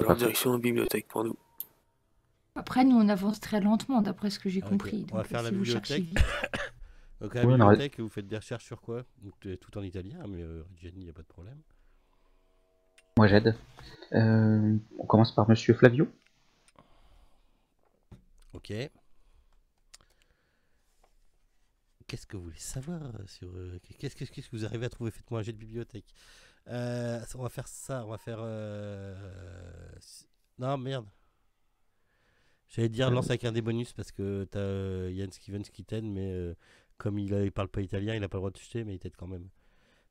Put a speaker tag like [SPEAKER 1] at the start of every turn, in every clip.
[SPEAKER 1] Alors direction bibliothèque pour nous.
[SPEAKER 2] Après, nous, on avance très lentement, d'après ce que j'ai compris.
[SPEAKER 3] On va
[SPEAKER 2] Donc,
[SPEAKER 3] faire la
[SPEAKER 2] si vous cherchez
[SPEAKER 3] bibliothèque.
[SPEAKER 2] vite.
[SPEAKER 3] Donc à la
[SPEAKER 4] Oui,
[SPEAKER 3] bibliothèque, vous faites des recherches sur quoi? Donc, tout en italien, mais Jenny, il n'y a pas de problème.
[SPEAKER 4] Moi j'aide. On commence par Monsieur Flavio.
[SPEAKER 3] Ok. Qu'est-ce que vous voulez savoir sur... qu'est-ce que vous arrivez à trouver? Faites-moi un jet de bibliothèque. On va faire ça, on va faire... Non, merde. J'allais dire lance avec un des bonus parce que t'as Yann Stevens qui t'aide, mais comme il parle pas italien, il a pas le droit de jeter, mais il t'aide quand même.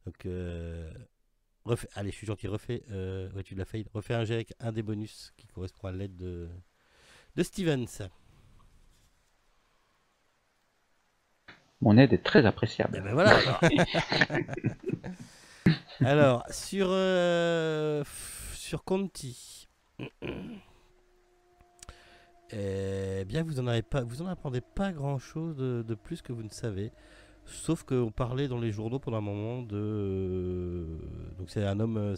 [SPEAKER 3] Donc, allez, je suis gentil, refais. Ouais, tu l'as fait. Refais un jet avec un des bonus qui correspond à l'aide de Stevens.
[SPEAKER 4] Mon aide est très appréciable.
[SPEAKER 3] Et ben voilà. Alors, sur Conti. Eh bien, vous en apprenez pas grand chose de plus que vous ne savez. Sauf qu'on parlait dans les journaux pendant un moment de. Donc, c'est un homme.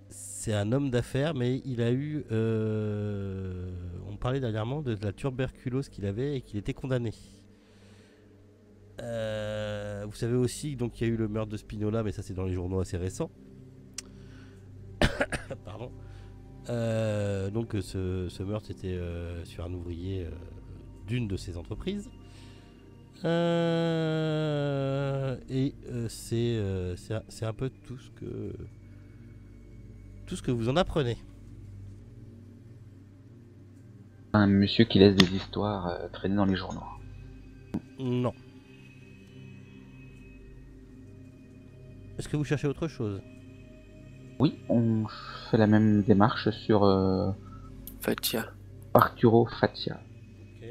[SPEAKER 3] C'est un homme d'affaires, mais il a eu. On parlait dernièrement de la tuberculose qu'il avait et qu'il était condamné. Vous savez aussi donc qu'il y a eu le meurtre de Spinola, mais ça c'est dans les journaux assez récents. Pardon. Donc ce meurtre était sur un ouvrier d'une de ces entreprises. C'est un peu tout ce que vous en apprenez.
[SPEAKER 4] Un monsieur qui laisse des histoires traîner dans les journaux.
[SPEAKER 3] Non. Est-ce que vous cherchez autre chose?
[SPEAKER 4] Oui, on fait la même démarche sur
[SPEAKER 1] Fatia.
[SPEAKER 4] Arturo Fatia.
[SPEAKER 3] Ok.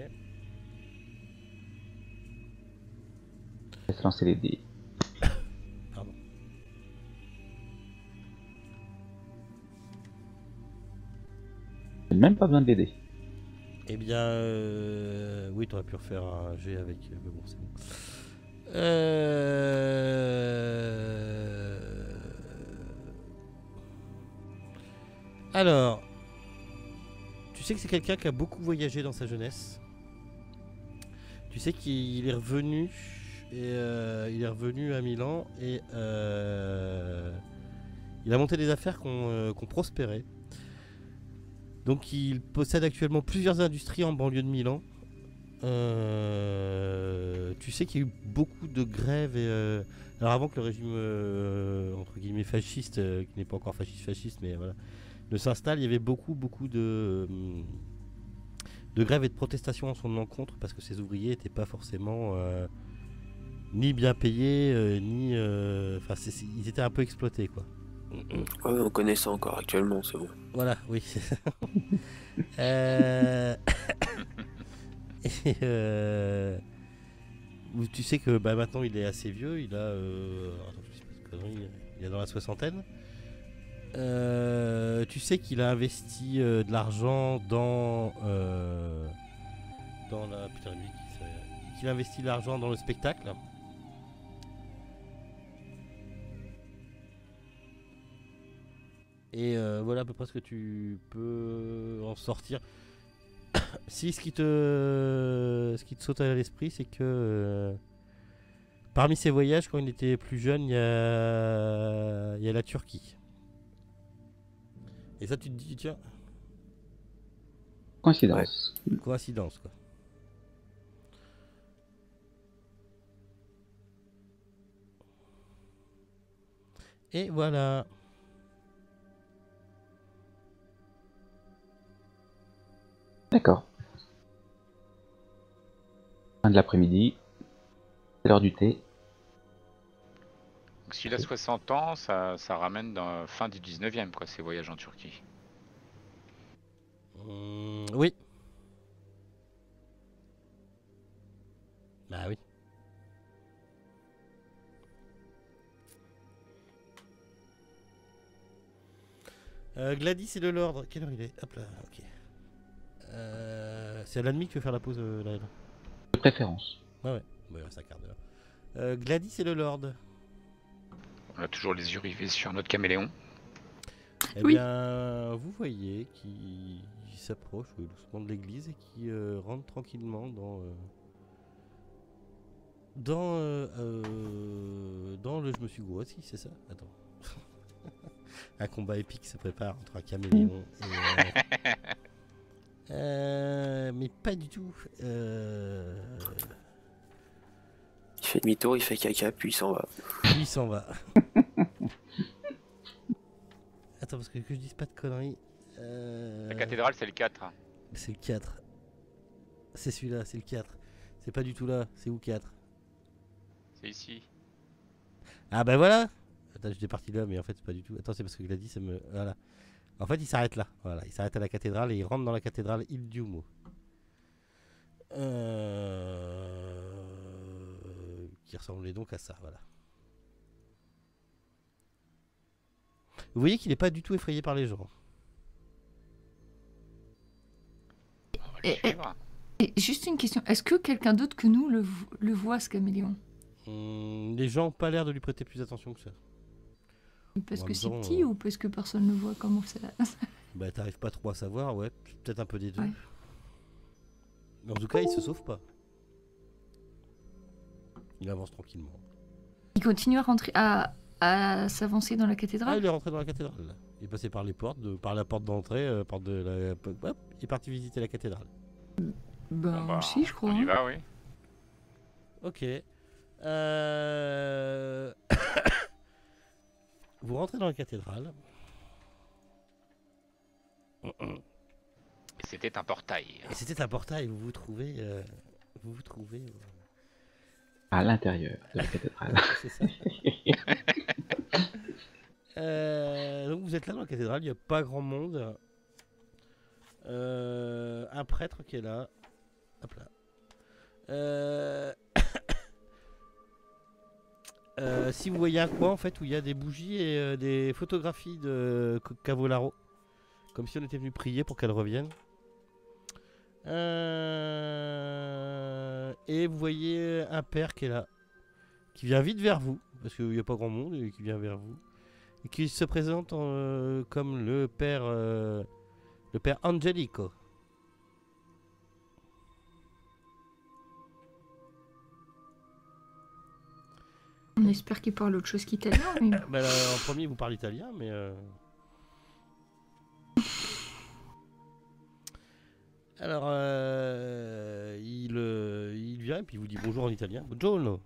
[SPEAKER 4] Laisse lancer les dés.
[SPEAKER 3] Pardon.
[SPEAKER 4] J'ai même pas besoin de l'aider.
[SPEAKER 3] Eh bien, oui, t'aurais pu refaire un G avec. Mais bon, c'est bon. Alors, tu sais que c'est quelqu'un qui a beaucoup voyagé dans sa jeunesse. Tu sais qu'il est revenu et il est revenu à Milan et il a monté des affaires qui ont prospéré. Donc il possède actuellement plusieurs industries en banlieue de Milan. Tu sais qu'il y a eu beaucoup de grèves et alors avant que le régime entre guillemets fasciste, qui n'est pas encore fasciste mais voilà, ne s'installe, il y avait beaucoup de grèves et de protestations en son encontre parce que ces ouvriers n'étaient pas forcément ni bien payés ni enfin ils étaient un peu exploités quoi.
[SPEAKER 1] Ouais, on connaît ça encore actuellement, c'est bon.
[SPEAKER 3] Voilà, oui. Et tu sais que maintenant il est assez vieux, il a attends, je dis pas de conneries, il est dans la soixantaine. Tu sais qu'il a investi de l'argent dans la putain lui qu'il a investi de l'argent dans le spectacle. Et voilà à peu près ce que tu peux en sortir. Si ce qui te saute à l'esprit, c'est que parmi ses voyages, quand il était plus jeune, il y a la Turquie. Et ça, tu te dis, tiens,
[SPEAKER 4] Coïncidence.
[SPEAKER 3] ouais, coïncidence quoi. Et voilà.
[SPEAKER 4] D'accord. Fin de l'après-midi. C'est l'heure du thé.
[SPEAKER 5] Donc s'il a 60 ans, ça ramène dans fin du 19e, quoi, ces voyages en Turquie.
[SPEAKER 3] Oui. Bah oui. Gladys et le Lord. Quelle heure il est? Hop là, ok. C'est à la demi que tu veux faire la pause là.
[SPEAKER 4] De préférence.
[SPEAKER 3] Ouais, il reste un quart d'heure. Gladys et le Lord.
[SPEAKER 5] On a toujours les yeux rivés sur notre caméléon.
[SPEAKER 3] Eh
[SPEAKER 2] Oui.
[SPEAKER 3] bien, vous voyez qui s'approche doucement de l'église et qui rentre tranquillement dans le je me suis gouré, si c'est ça. Attends. Un combat épique se prépare entre un caméléon et mais pas du tout.
[SPEAKER 1] Il fait demi-tour, il fait caca, puis il s'en va.
[SPEAKER 3] Lui il s'en va. Attends, parce que je dise pas de conneries.
[SPEAKER 5] La cathédrale, c'est le 4.
[SPEAKER 3] C'est le 4. C'est celui-là, c'est le 4. C'est pas du tout là, c'est où 4?
[SPEAKER 5] C'est ici.
[SPEAKER 3] Ah bah voilà. Attends, j'étais parti là, mais en fait c'est pas du tout. Attends, c'est parce que Gladys, ça me... Voilà. En fait, il s'arrête là. Voilà, il s'arrête à la cathédrale et il rentre dans la cathédrale Il Duomo. Qui ressemblait donc à ça, voilà. Vous voyez qu'il n'est pas du tout effrayé par les gens.
[SPEAKER 5] On va le
[SPEAKER 2] Et-
[SPEAKER 5] suivre.
[SPEAKER 2] Et juste une question, est-ce que quelqu'un d'autre que nous le voit, ce caméléon?
[SPEAKER 3] Les gens n'ont pas l'air de lui prêter plus attention que ça.
[SPEAKER 2] Parce
[SPEAKER 3] En
[SPEAKER 2] que
[SPEAKER 3] même
[SPEAKER 2] c'est
[SPEAKER 3] temps,
[SPEAKER 2] petit ou parce que personne ne le voit? Comment ça?
[SPEAKER 3] Bah t'arrives pas trop à savoir, ouais. Peut-être un peu des deux.
[SPEAKER 2] Ouais.
[SPEAKER 3] Mais en tout cas, il se sauve pas. Il avance tranquillement.
[SPEAKER 2] Il continue à rentrer, à s'avancer dans la
[SPEAKER 3] Ah,
[SPEAKER 2] cathédrale?
[SPEAKER 3] il est rentré dans la cathédrale. Là. Il est passé par les portes, par la porte d'entrée, porte de la... Hop, il est parti visiter la cathédrale.
[SPEAKER 2] Ben,
[SPEAKER 5] Bon, bah,
[SPEAKER 2] si, je crois.
[SPEAKER 5] On y
[SPEAKER 2] hein.
[SPEAKER 5] va, oui.
[SPEAKER 3] Ok. Vous rentrez dans la cathédrale.
[SPEAKER 5] Et c'était un portail.
[SPEAKER 3] Et c'était un portail. Vous vous trouvez...
[SPEAKER 4] À l'intérieur de la cathédrale.
[SPEAKER 3] C'est ça. Donc vous êtes là dans la cathédrale, il n'y a pas grand monde. Un prêtre qui est là. Hop là. Si vous voyez un coin en fait où il y a des bougies et des photographies de Cavallaro, comme si on était venu prier pour qu'elle revienne. Et vous voyez un père qui est là, qui vient vite vers vous, parce qu'il n'y a pas grand monde, et qui vient vers vous, et qui se présente comme le père Angelico.
[SPEAKER 2] On espère qu'il parle autre chose qu'italien. Mais...
[SPEAKER 3] Bah, là, en premier, il vous parle italien, mais... Alors, il vient et puis il vous dit bonjour en italien. Buongiorno.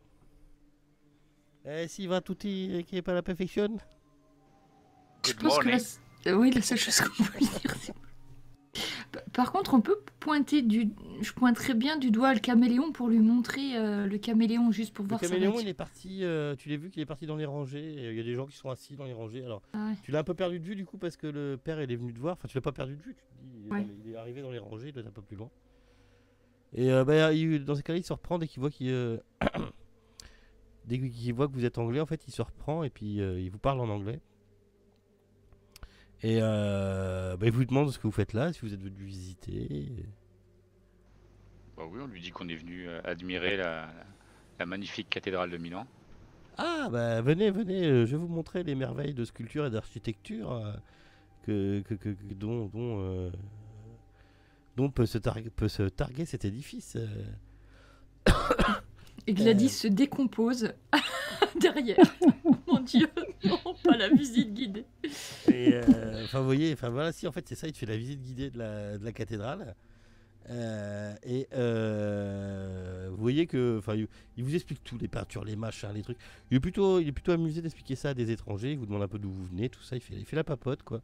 [SPEAKER 3] Si va tutti che per la perfection?
[SPEAKER 2] Je
[SPEAKER 5] Good
[SPEAKER 2] pense que
[SPEAKER 5] morning.
[SPEAKER 2] oui, la seule chose qu'on peut dire, c'est... Par contre, on peut pointer je pointerais bien du doigt le caméléon pour lui montrer le caméléon, juste pour
[SPEAKER 3] Le
[SPEAKER 2] voir sa
[SPEAKER 3] caméléon,
[SPEAKER 2] réaction.
[SPEAKER 3] il est parti, tu l'as vu qu'il est parti dans les rangées. Il y a des gens qui sont assis dans les rangées. Alors,
[SPEAKER 2] Ah ouais.
[SPEAKER 3] tu l'as un peu perdu de vue du coup parce que le père il est venu te voir. Enfin, tu l'as pas perdu de vue. Tu te dis,
[SPEAKER 2] Ouais.
[SPEAKER 3] il est arrivé dans les rangées, il doit être un peu plus loin. Et dans ces cas-là, il se reprend dès qu'il voit dès qu'il voit que vous êtes anglais. En fait, il se reprend et puis il vous parle en anglais. Et il vous demande ce que vous faites là, si vous êtes venu visiter.
[SPEAKER 5] Bah oui, on lui dit qu'on est venu admirer la magnifique cathédrale de Milan.
[SPEAKER 3] Ah bah venez, je vais vous montrer les merveilles de sculpture et d'architecture dont peut se targuer cet édifice.
[SPEAKER 2] Et Gladys se décompose derrière. Mon Dieu, non, pas la visite guidée.
[SPEAKER 3] Et enfin vous voyez, enfin voilà, si en fait c'est ça, il te fait la visite guidée de la cathédrale. Vous voyez que, enfin, il vous explique tout, les peintures, les machins, les trucs. Il est plutôt amusé d'expliquer ça à des étrangers. Il vous demande un peu d'où vous venez, tout ça. Il fait la papote, quoi.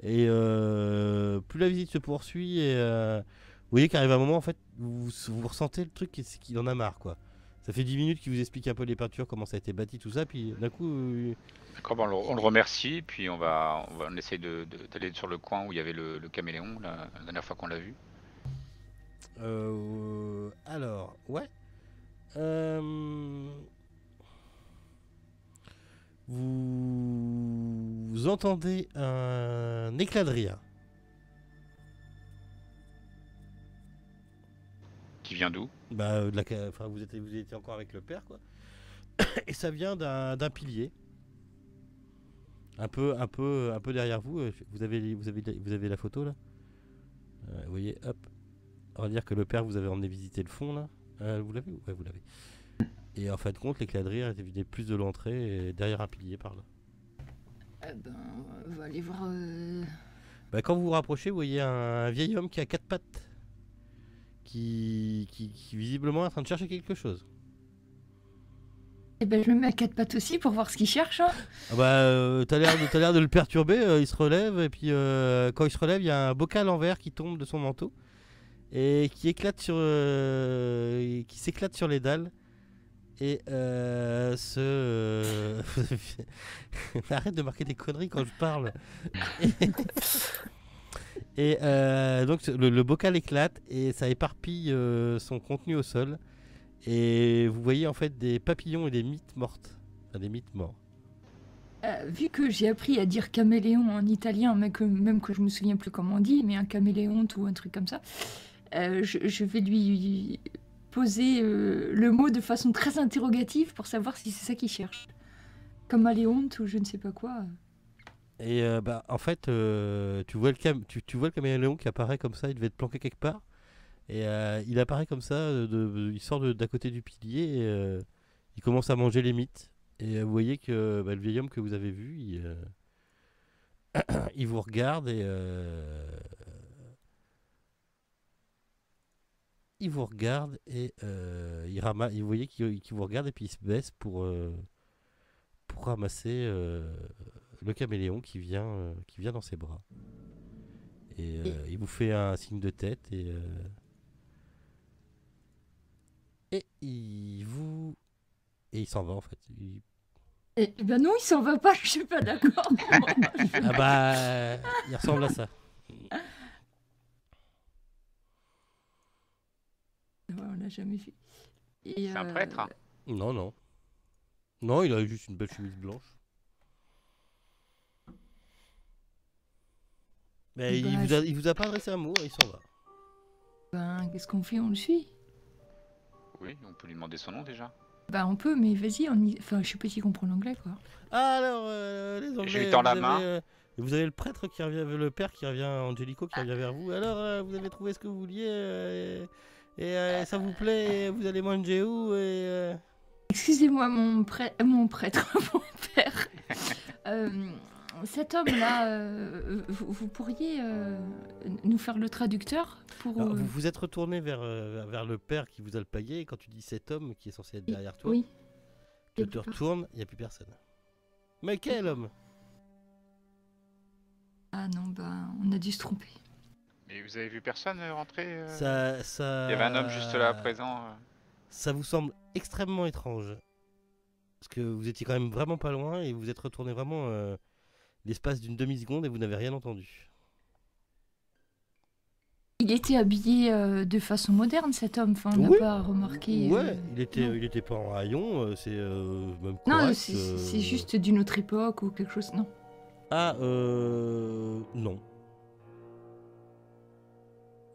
[SPEAKER 3] Et plus la visite se poursuit, et vous voyez qu'arrive un moment, en fait, vous ressentez le truc qu'il en a marre, quoi. Ça fait 10 minutes qu'il vous explique un peu les peintures, comment ça a été bâti, tout ça, puis d'un coup,
[SPEAKER 5] D'accord, bah, on le remercie, puis on essaie d'aller sur le coin où il y avait le caméléon, la dernière fois qu'on l'a vu.
[SPEAKER 3] alors, ouais. Vous entendez un éclat de rire.
[SPEAKER 5] Qui vient d'où?
[SPEAKER 3] Bah, enfin, vous étiez encore avec le père, quoi. Et ça vient d'un pilier. un peu derrière vous. Vous avez la photo là. Vous voyez, hop. On va dire que le père vous avez emmené visiter le fond là. Vous l'avez? Ouais, vous l'avez. Et en fin de compte, l'éclat de rire était vidé plus de l'entrée et derrière un pilier par là.
[SPEAKER 2] On va aller voir.
[SPEAKER 3] Quand vous vous rapprochez, vous voyez un vieil homme qui a 4 pattes, qui visiblement est en train de chercher quelque chose.
[SPEAKER 2] Je me mets à 4 pattes aussi pour voir ce qu'il cherche. Hein.
[SPEAKER 3] T'as l'air de le perturber. Il se relève et puis quand il se relève, il y a un bocal en verre qui tombe de son manteau et qui éclate qui s'éclate sur les dalles. Et arrête de marquer des conneries quand je parle. Et donc le bocal éclate et ça éparpille son contenu au sol. Et vous voyez en fait des papillons et des mythes mortes. Enfin des mythes morts.
[SPEAKER 2] Vu que j'ai appris à dire caméléon en italien, même que je me souviens plus comment on dit, mais un caméléonte ou un truc comme ça, je vais lui poser le mot de façon très interrogative pour savoir si c'est ça qu'il cherche. Comme Aléonte ou je ne sais pas quoi.
[SPEAKER 3] Et en fait, tu vois le caméléon qui apparaît comme ça, il devait être planqué quelque part. Et il apparaît comme ça, il sort d'à côté du pilier et il commence à manger les mythes. Et vous voyez que le vieil homme que vous avez vu, il vous regarde et vous voyez qu'il vous regarde et puis il se baisse pour ramasser le caméléon qui vient dans ses bras. Et il vous fait un signe de tête et il s'en va en fait.
[SPEAKER 2] Non, il s'en va pas, je suis pas d'accord.
[SPEAKER 3] Il ressemble à ça.
[SPEAKER 2] On l'a jamais vu.
[SPEAKER 5] C'est un prêtre, hein.
[SPEAKER 3] Non, il a juste une belle chemise blanche. Mais il vous a pas adressé un mot, il s'en va.
[SPEAKER 2] Qu'est-ce qu'on fait? On le suit?
[SPEAKER 5] Oui, on peut lui demander son nom déjà.
[SPEAKER 2] On peut, mais vas-y, enfin, je sais pas s'il comprend l'anglais, quoi.
[SPEAKER 3] Alors, les Anglais...
[SPEAKER 5] Je lui tends la main.
[SPEAKER 3] Vous avez le prêtre qui revient, le père qui revient, Angelico qui revient vers vous. Alors, vous avez trouvé ce que vous vouliez et ça vous plaît, vous allez manger où
[SPEAKER 2] Excusez-moi, mon prêtre, mon père. Cet homme-là, vous pourriez nous faire le traducteur pour...
[SPEAKER 3] Alors, vous vous êtes retourné vers le père qui vous a le paillé et quand tu dis cet homme qui est censé être derrière toi,
[SPEAKER 2] oui.
[SPEAKER 3] tu te retournes, il n'y a plus personne. Mais quel homme?
[SPEAKER 2] Ah non, on a dû se tromper.
[SPEAKER 5] Mais vous avez vu personne rentrer
[SPEAKER 3] Ça...
[SPEAKER 5] Il y avait un homme juste là présent.
[SPEAKER 3] Ça vous semble extrêmement étrange. Parce que vous étiez quand même vraiment pas loin et vous vous êtes retourné vraiment l'espace d'une demi-seconde et vous n'avez rien entendu.
[SPEAKER 2] Il était habillé de façon moderne, cet homme. Enfin, on n'a pas remarqué.
[SPEAKER 3] Ouais, il était pas en rayon, c'est même correct.
[SPEAKER 2] Non, c'est juste d'une autre époque ou quelque chose, non?
[SPEAKER 3] Ah, non.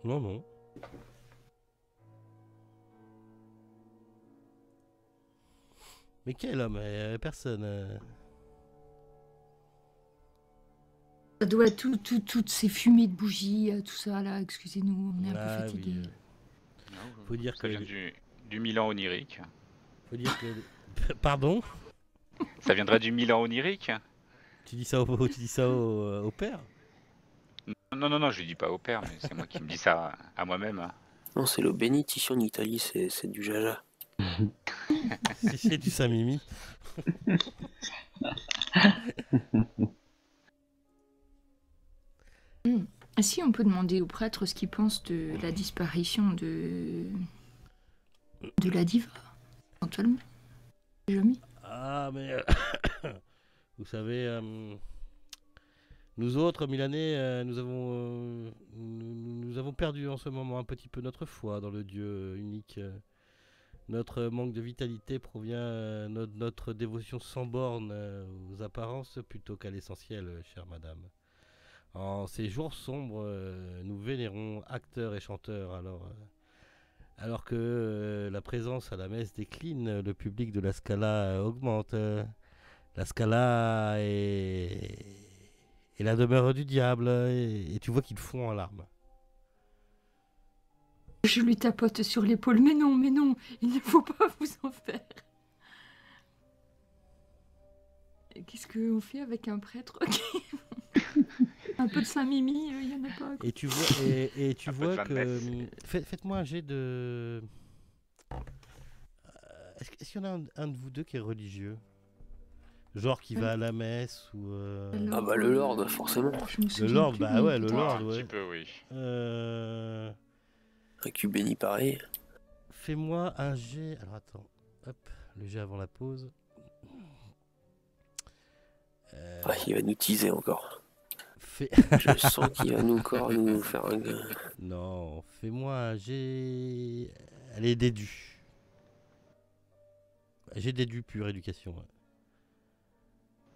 [SPEAKER 3] Non. Mais quel homme? Personne.
[SPEAKER 2] Ça doit être toutes ces fumées de bougies, tout ça là, excusez-nous, on est un peu fatigués.
[SPEAKER 5] Oui.
[SPEAKER 3] Faut dire
[SPEAKER 5] ça vient du Milan onirique.
[SPEAKER 3] Faut dire que... Pardon?
[SPEAKER 5] Ça viendrait du Milan onirique?
[SPEAKER 3] Tu dis ça au père?
[SPEAKER 5] Non, je dis pas au père, mais c'est moi qui me dis ça à moi-même.
[SPEAKER 1] Non, c'est l'eau bénite ici en Italie, c'est du jaja.
[SPEAKER 3] C'est du Saint-Mimi.
[SPEAKER 2] Si on peut demander au prêtre ce qu'il pense de la disparition de la diva, éventuellement. Jamais.
[SPEAKER 3] Ah, mais vous savez, nous autres Milanais, nous avons perdu en ce moment un petit peu notre foi dans le Dieu unique. Notre manque de vitalité provient de notre dévotion sans borne aux apparences plutôt qu'à l'essentiel, chère madame. En ces jours sombres, nous vénérons acteurs et chanteurs. Alors que la présence à la messe décline, le public de la Scala augmente. La Scala est et la demeure du diable, et tu vois qu'ils fond en larmes.
[SPEAKER 2] Je lui tapote sur l'épaule. Mais non, il ne faut pas vous en faire. Et qu'est-ce qu'on fait avec un prêtre Un peu de Saint-Mimi, il n'y en a pas. Quoi.
[SPEAKER 3] Et tu vois, et tu
[SPEAKER 5] Un peu de
[SPEAKER 3] vois
[SPEAKER 5] Van
[SPEAKER 3] que...
[SPEAKER 5] Messe.
[SPEAKER 3] Faites-moi un jet de... Est-ce qu'il y en a un de vous deux qui est religieux? Genre qui va à la messe ou...
[SPEAKER 2] Alors,
[SPEAKER 1] Ah bah le Lord, forcément.
[SPEAKER 2] Je me souviens
[SPEAKER 3] Lord,
[SPEAKER 2] plus,
[SPEAKER 3] bah
[SPEAKER 2] mais
[SPEAKER 3] ouais, le
[SPEAKER 2] peut-être.
[SPEAKER 3] Lord.
[SPEAKER 5] Un
[SPEAKER 3] ouais.
[SPEAKER 5] petit peu, oui.
[SPEAKER 1] Un cul béni pareil.
[SPEAKER 3] Fais-moi un jet... Alors attends, hop, le jet avant la pause.
[SPEAKER 1] Ah, il va nous teaser encore.
[SPEAKER 3] Fais...
[SPEAKER 1] Je sens qu'il va encore nous faire un...
[SPEAKER 3] Non, fais-moi un jet... Allez, dédu. J'ai dédu pure éducation. Ouais.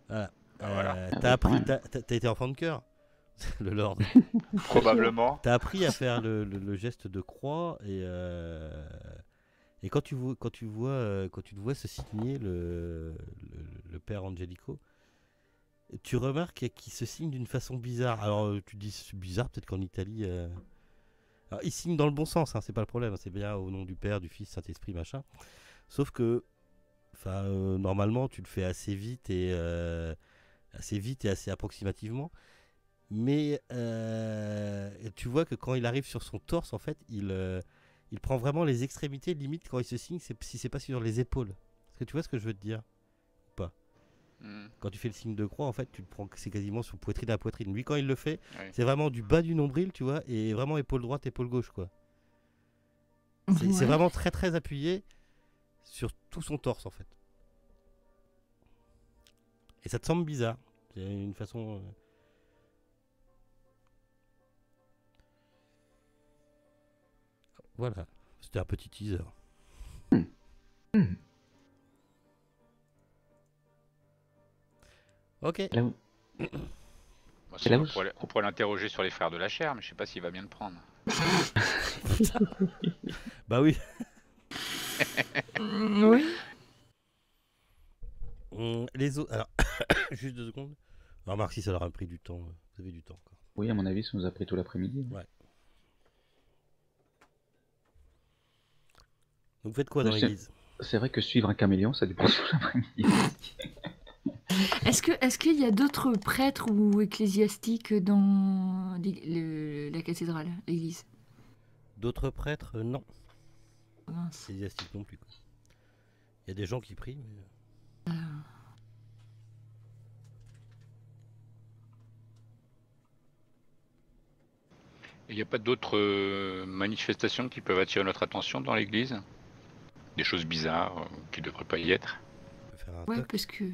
[SPEAKER 3] Voilà.
[SPEAKER 5] Ah, voilà.
[SPEAKER 3] T'as
[SPEAKER 4] ouais, quand
[SPEAKER 3] appris,
[SPEAKER 4] même.
[SPEAKER 3] t'as été enfant de cœur, le Lord.
[SPEAKER 5] Probablement.
[SPEAKER 3] T'as appris à faire le geste de croix et quand tu te vois se signer le père Angelico, tu remarques qu'il se signe d'une façon bizarre. Alors tu dis c'est bizarre, peut-être qu'en Italie, alors, il signe dans le bon sens, hein, c'est pas le problème, c'est bien au nom du Père, du Fils, Saint-Esprit, machin. Sauf que, normalement, tu le fais assez vite et assez approximativement. Mais tu vois que quand il arrive sur son torse, en fait, il prend vraiment les extrémités, limite quand il se signe, si c'est pas sur les épaules. Est-ce que tu vois ce que je veux te dire ou pas?
[SPEAKER 5] Hmm.
[SPEAKER 3] Quand tu fais le signe de croix, en fait, tu le prends, c'est quasiment sur poitrine à poitrine. Lui, quand il le fait,
[SPEAKER 5] Oui.
[SPEAKER 3] c'est vraiment du bas du nombril, tu vois, et vraiment épaule droite, épaule gauche, quoi. C'est
[SPEAKER 2] Ouais.
[SPEAKER 3] vraiment très très appuyé sur tout son torse, en fait. Et ça te semble bizarre. C'est une façon. Voilà, c'était un petit teaser.
[SPEAKER 4] Hmm.
[SPEAKER 3] Ok.
[SPEAKER 4] Là où-
[SPEAKER 5] Bon,
[SPEAKER 4] C'est là
[SPEAKER 5] sinon,
[SPEAKER 4] où
[SPEAKER 5] on pourrait l'interroger sur les frères de la chair, mais je sais pas s'il va bien le prendre.
[SPEAKER 3] Bah oui.
[SPEAKER 2] Oui.
[SPEAKER 3] Les autres. Alors, juste 2 secondes. Remarque si ça leur a pris du temps. Vous avez du temps encore.
[SPEAKER 4] Oui, à mon avis, ça nous a pris tout l'après-midi.
[SPEAKER 3] Ouais. Donc vous faites quoi dans
[SPEAKER 4] C'est-
[SPEAKER 3] l'église?
[SPEAKER 4] C'est vrai que suivre un caméléon, ça dépasse tout l'après-midi.
[SPEAKER 2] Est-ce qu'il y a d'autres prêtres ou ecclésiastiques dans la cathédrale, l'église?
[SPEAKER 3] D'autres prêtres? Non.
[SPEAKER 2] Oh, mince.
[SPEAKER 3] Ecclésiastiques non plus, quoi. Il y a des gens qui prient, mais...
[SPEAKER 5] Il n'y a pas d'autres manifestations qui peuvent attirer notre attention dans l'église? Des choses bizarres qui ne devraient pas y être?
[SPEAKER 3] on peut faire un
[SPEAKER 2] Ouais,
[SPEAKER 3] toc.
[SPEAKER 2] parce que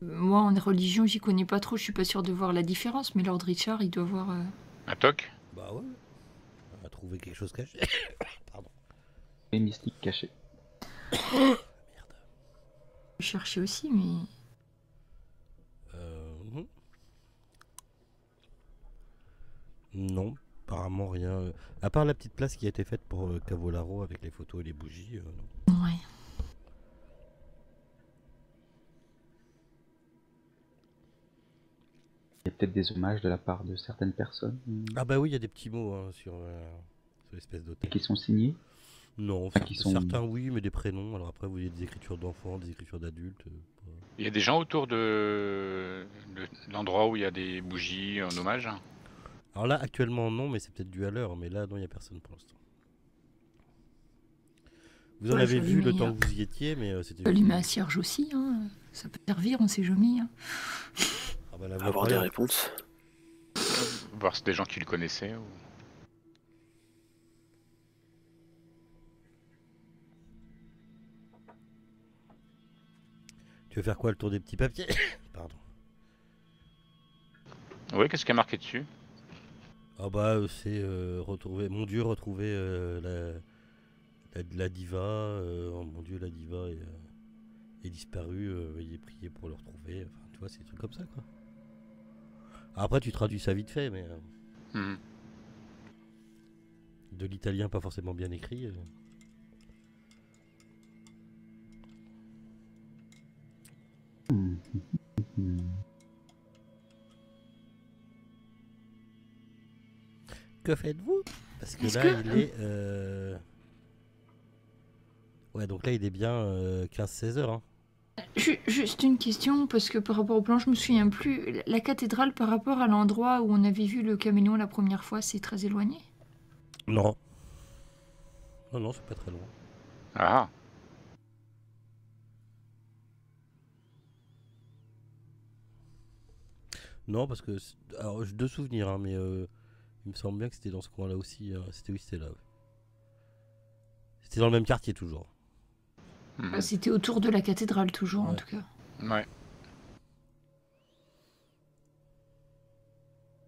[SPEAKER 2] moi, en religion, j'y connais pas trop, je suis pas sûre de voir la différence, mais Lord Richard, il doit voir.
[SPEAKER 5] Un toc?
[SPEAKER 3] Bah ouais. On va trouver quelque chose caché. Pardon.
[SPEAKER 4] Les mystiques cachés.
[SPEAKER 2] Chercher aussi, mais.
[SPEAKER 3] Mhm. Non, apparemment rien. À part la petite place qui a été faite pour Cavolaro avec les photos et les bougies, non.
[SPEAKER 2] Ouais.
[SPEAKER 4] Il y a peut-être des hommages de la part de certaines personnes
[SPEAKER 3] Ah bah oui, il y a des petits mots hein, sur l'espèce d'hôtel.
[SPEAKER 4] qui sont signés.
[SPEAKER 3] Non,
[SPEAKER 4] Ah, qui sont-
[SPEAKER 3] certains oui, mais des prénoms. Alors après, vous avez des écritures d'enfants, des écritures d'adultes.
[SPEAKER 5] Il y a des gens autour de l'endroit où il y a des bougies en hommage?
[SPEAKER 3] Alors là, actuellement non, mais c'est peut-être dû à l'heure. Mais là, non, il n'y a personne pour l'instant. Vous en
[SPEAKER 2] Ouais,
[SPEAKER 3] avez
[SPEAKER 2] je
[SPEAKER 3] vu le
[SPEAKER 2] l'ai mis,
[SPEAKER 3] temps que vous y étiez, mais c'était...
[SPEAKER 2] Allumer un cierge aussi, hein. Ça peut servir, on sait jamais. Hein.
[SPEAKER 3] Ah bah là,
[SPEAKER 1] Avoir des réponses.
[SPEAKER 5] Voir si c'est des gens qui le connaissaient ou...
[SPEAKER 3] Tu veux faire quoi, le tour des petits papiers? Pardon.
[SPEAKER 5] Oui, qu'est-ce qui a marqué dessus?
[SPEAKER 3] Ah bah c'est retrouver, mon Dieu, retrouver la diva. Oh mon Dieu, la diva est disparue. Veuillez prier pour le retrouver. Enfin, tu vois, c'est des trucs comme ça, quoi. Après, tu traduis ça vite fait, mais
[SPEAKER 5] Mhm.
[SPEAKER 3] de l'italien pas forcément bien écrit.
[SPEAKER 4] Hmm.
[SPEAKER 3] Que faites-vous? Parce que
[SPEAKER 2] Est-ce
[SPEAKER 3] là,
[SPEAKER 2] que-
[SPEAKER 3] il est... Ouais, donc là, il est bien 15-16 heures. Hein.
[SPEAKER 2] Juste une question, parce que par rapport au plan, je me souviens plus. La cathédrale, par rapport à l'endroit où on avait vu le caméléon la première fois, c'est très éloigné?
[SPEAKER 3] Non. Non, non, c'est pas très loin.
[SPEAKER 5] Ah,
[SPEAKER 3] Non, parce que... Alors, j'ai deux souvenirs, hein, mais il me semble bien que c'était dans ce coin-là aussi. Hein. C'était oui, c'était là. Ouais. C'était dans le même quartier, toujours.
[SPEAKER 5] mhm.
[SPEAKER 2] C'était autour de la cathédrale, toujours, en
[SPEAKER 3] Ouais.
[SPEAKER 2] tout cas.
[SPEAKER 5] Ouais.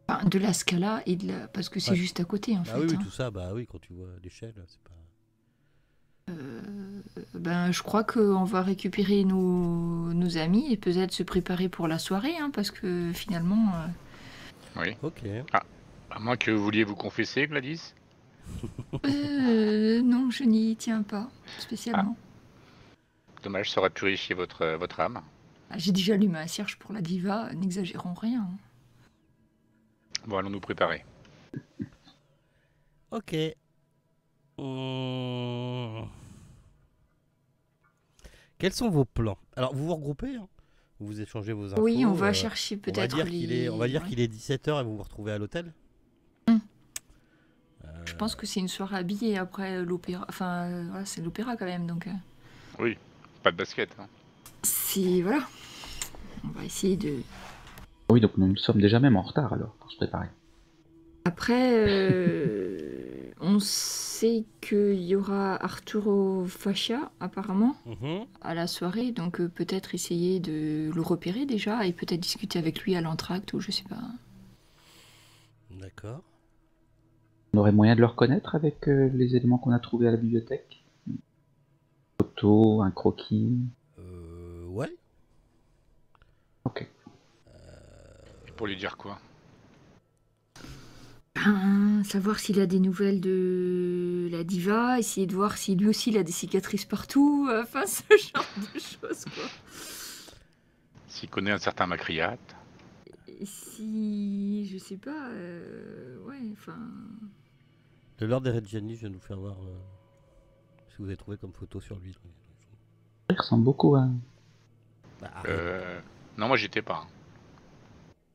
[SPEAKER 2] Enfin, de la Scala et de la... Parce que c'est
[SPEAKER 3] Ouais.
[SPEAKER 2] juste à côté, en
[SPEAKER 3] Bah
[SPEAKER 2] fait.
[SPEAKER 3] oui, oui,
[SPEAKER 2] hein.
[SPEAKER 3] tout ça, bah oui, quand tu vois l'échelle, c'est pas...
[SPEAKER 2] Ben, je crois qu'on va récupérer nos amis et peut-être se préparer pour la soirée, hein, parce que finalement...
[SPEAKER 5] Oui.
[SPEAKER 3] Ok.
[SPEAKER 5] À moins que vous vouliez vous confesser, Gladys.
[SPEAKER 2] non, je n'y tiens pas, spécialement.
[SPEAKER 5] Dommage, ça aurait purifié votre âme.
[SPEAKER 2] Ah, j'ai déjà lu ma cierge pour la diva, n'exagérons rien. hein.
[SPEAKER 5] Bon, allons nous préparer.
[SPEAKER 3] Ok. Quels sont vos plans? Alors, vous vous regroupez, hein, vous échangez vos infos.
[SPEAKER 2] Oui, on va chercher
[SPEAKER 3] on va
[SPEAKER 2] peut-être
[SPEAKER 3] dire
[SPEAKER 2] les...
[SPEAKER 3] qu'il est 17h et vous vous retrouvez à l'hôtel.
[SPEAKER 2] Hmm. Je pense que c'est une soirée habillée après l'opéra. Enfin, voilà, c'est l'opéra quand même, donc...
[SPEAKER 5] Oui, pas de basket. Hein.
[SPEAKER 2] c'est... Voilà. On va essayer de...
[SPEAKER 4] Oui, donc nous sommes déjà même en retard alors pour se préparer.
[SPEAKER 2] Après, on sait qu'il y aura Arturo Fascia, apparemment,
[SPEAKER 3] Mhm.
[SPEAKER 2] à la soirée, donc peut-être essayer de le repérer déjà et peut-être discuter avec lui à l'entracte ou je sais pas.
[SPEAKER 3] D'accord.
[SPEAKER 4] On aurait moyen de le reconnaître avec les éléments qu'on a trouvés à la bibliothèque. Une photo, un croquis.
[SPEAKER 3] Ouais.
[SPEAKER 4] Ok.
[SPEAKER 5] Pour lui dire quoi?
[SPEAKER 2] Savoir s'il a des nouvelles de la diva, essayer de voir si lui aussi il a des cicatrices partout, enfin ce genre de choses quoi.
[SPEAKER 5] S'il connaît un certain Macriat.
[SPEAKER 2] Et si, je sais pas, ouais, enfin...
[SPEAKER 3] Le Lord des Reggiani, je viens de vous faire voir ce que vous avez trouvé comme photo sur lui.
[SPEAKER 4] Il ressemble beaucoup à...
[SPEAKER 3] Bah, arrête.
[SPEAKER 5] Non, moi j'étais pas.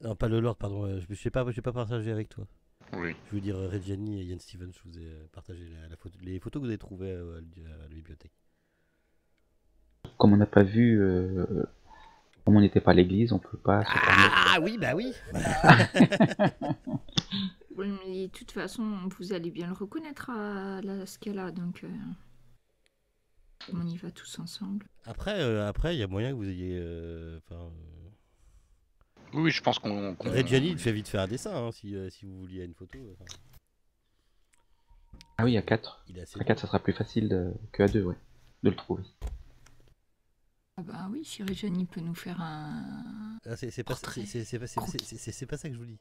[SPEAKER 3] Non, pas le Lord, pardon. Je n'ai pas partagé avec toi.
[SPEAKER 5] Oui.
[SPEAKER 3] Je veux dire Reggiani et Ian Stevens, je vous ai partagé les photos que vous avez trouvées à la bibliothèque.
[SPEAKER 4] Comme on n'a pas vu... Comme on n'était pas à l'église, on peut pas se permettre...
[SPEAKER 3] Ah oui, bah oui.
[SPEAKER 2] Oui, mais de toute façon, vous allez bien le reconnaître à la Scala, donc... on y va tous ensemble.
[SPEAKER 3] Après, il y a moyen que vous ayez...
[SPEAKER 5] Oui, je pense qu'on...
[SPEAKER 3] Reggiani, il fait vite faire un dessin, hein, si vous vouliez une photo.
[SPEAKER 4] Ah oui, à 4.
[SPEAKER 3] Il est assez
[SPEAKER 4] À 4, ça sera plus facile que à 2, ouais. De le trouver.
[SPEAKER 2] Ah bah oui, si Reggiani peut nous faire un...
[SPEAKER 3] Ah, c'est pas
[SPEAKER 2] Portrait.
[SPEAKER 3] c'est pas ça que je vous dis.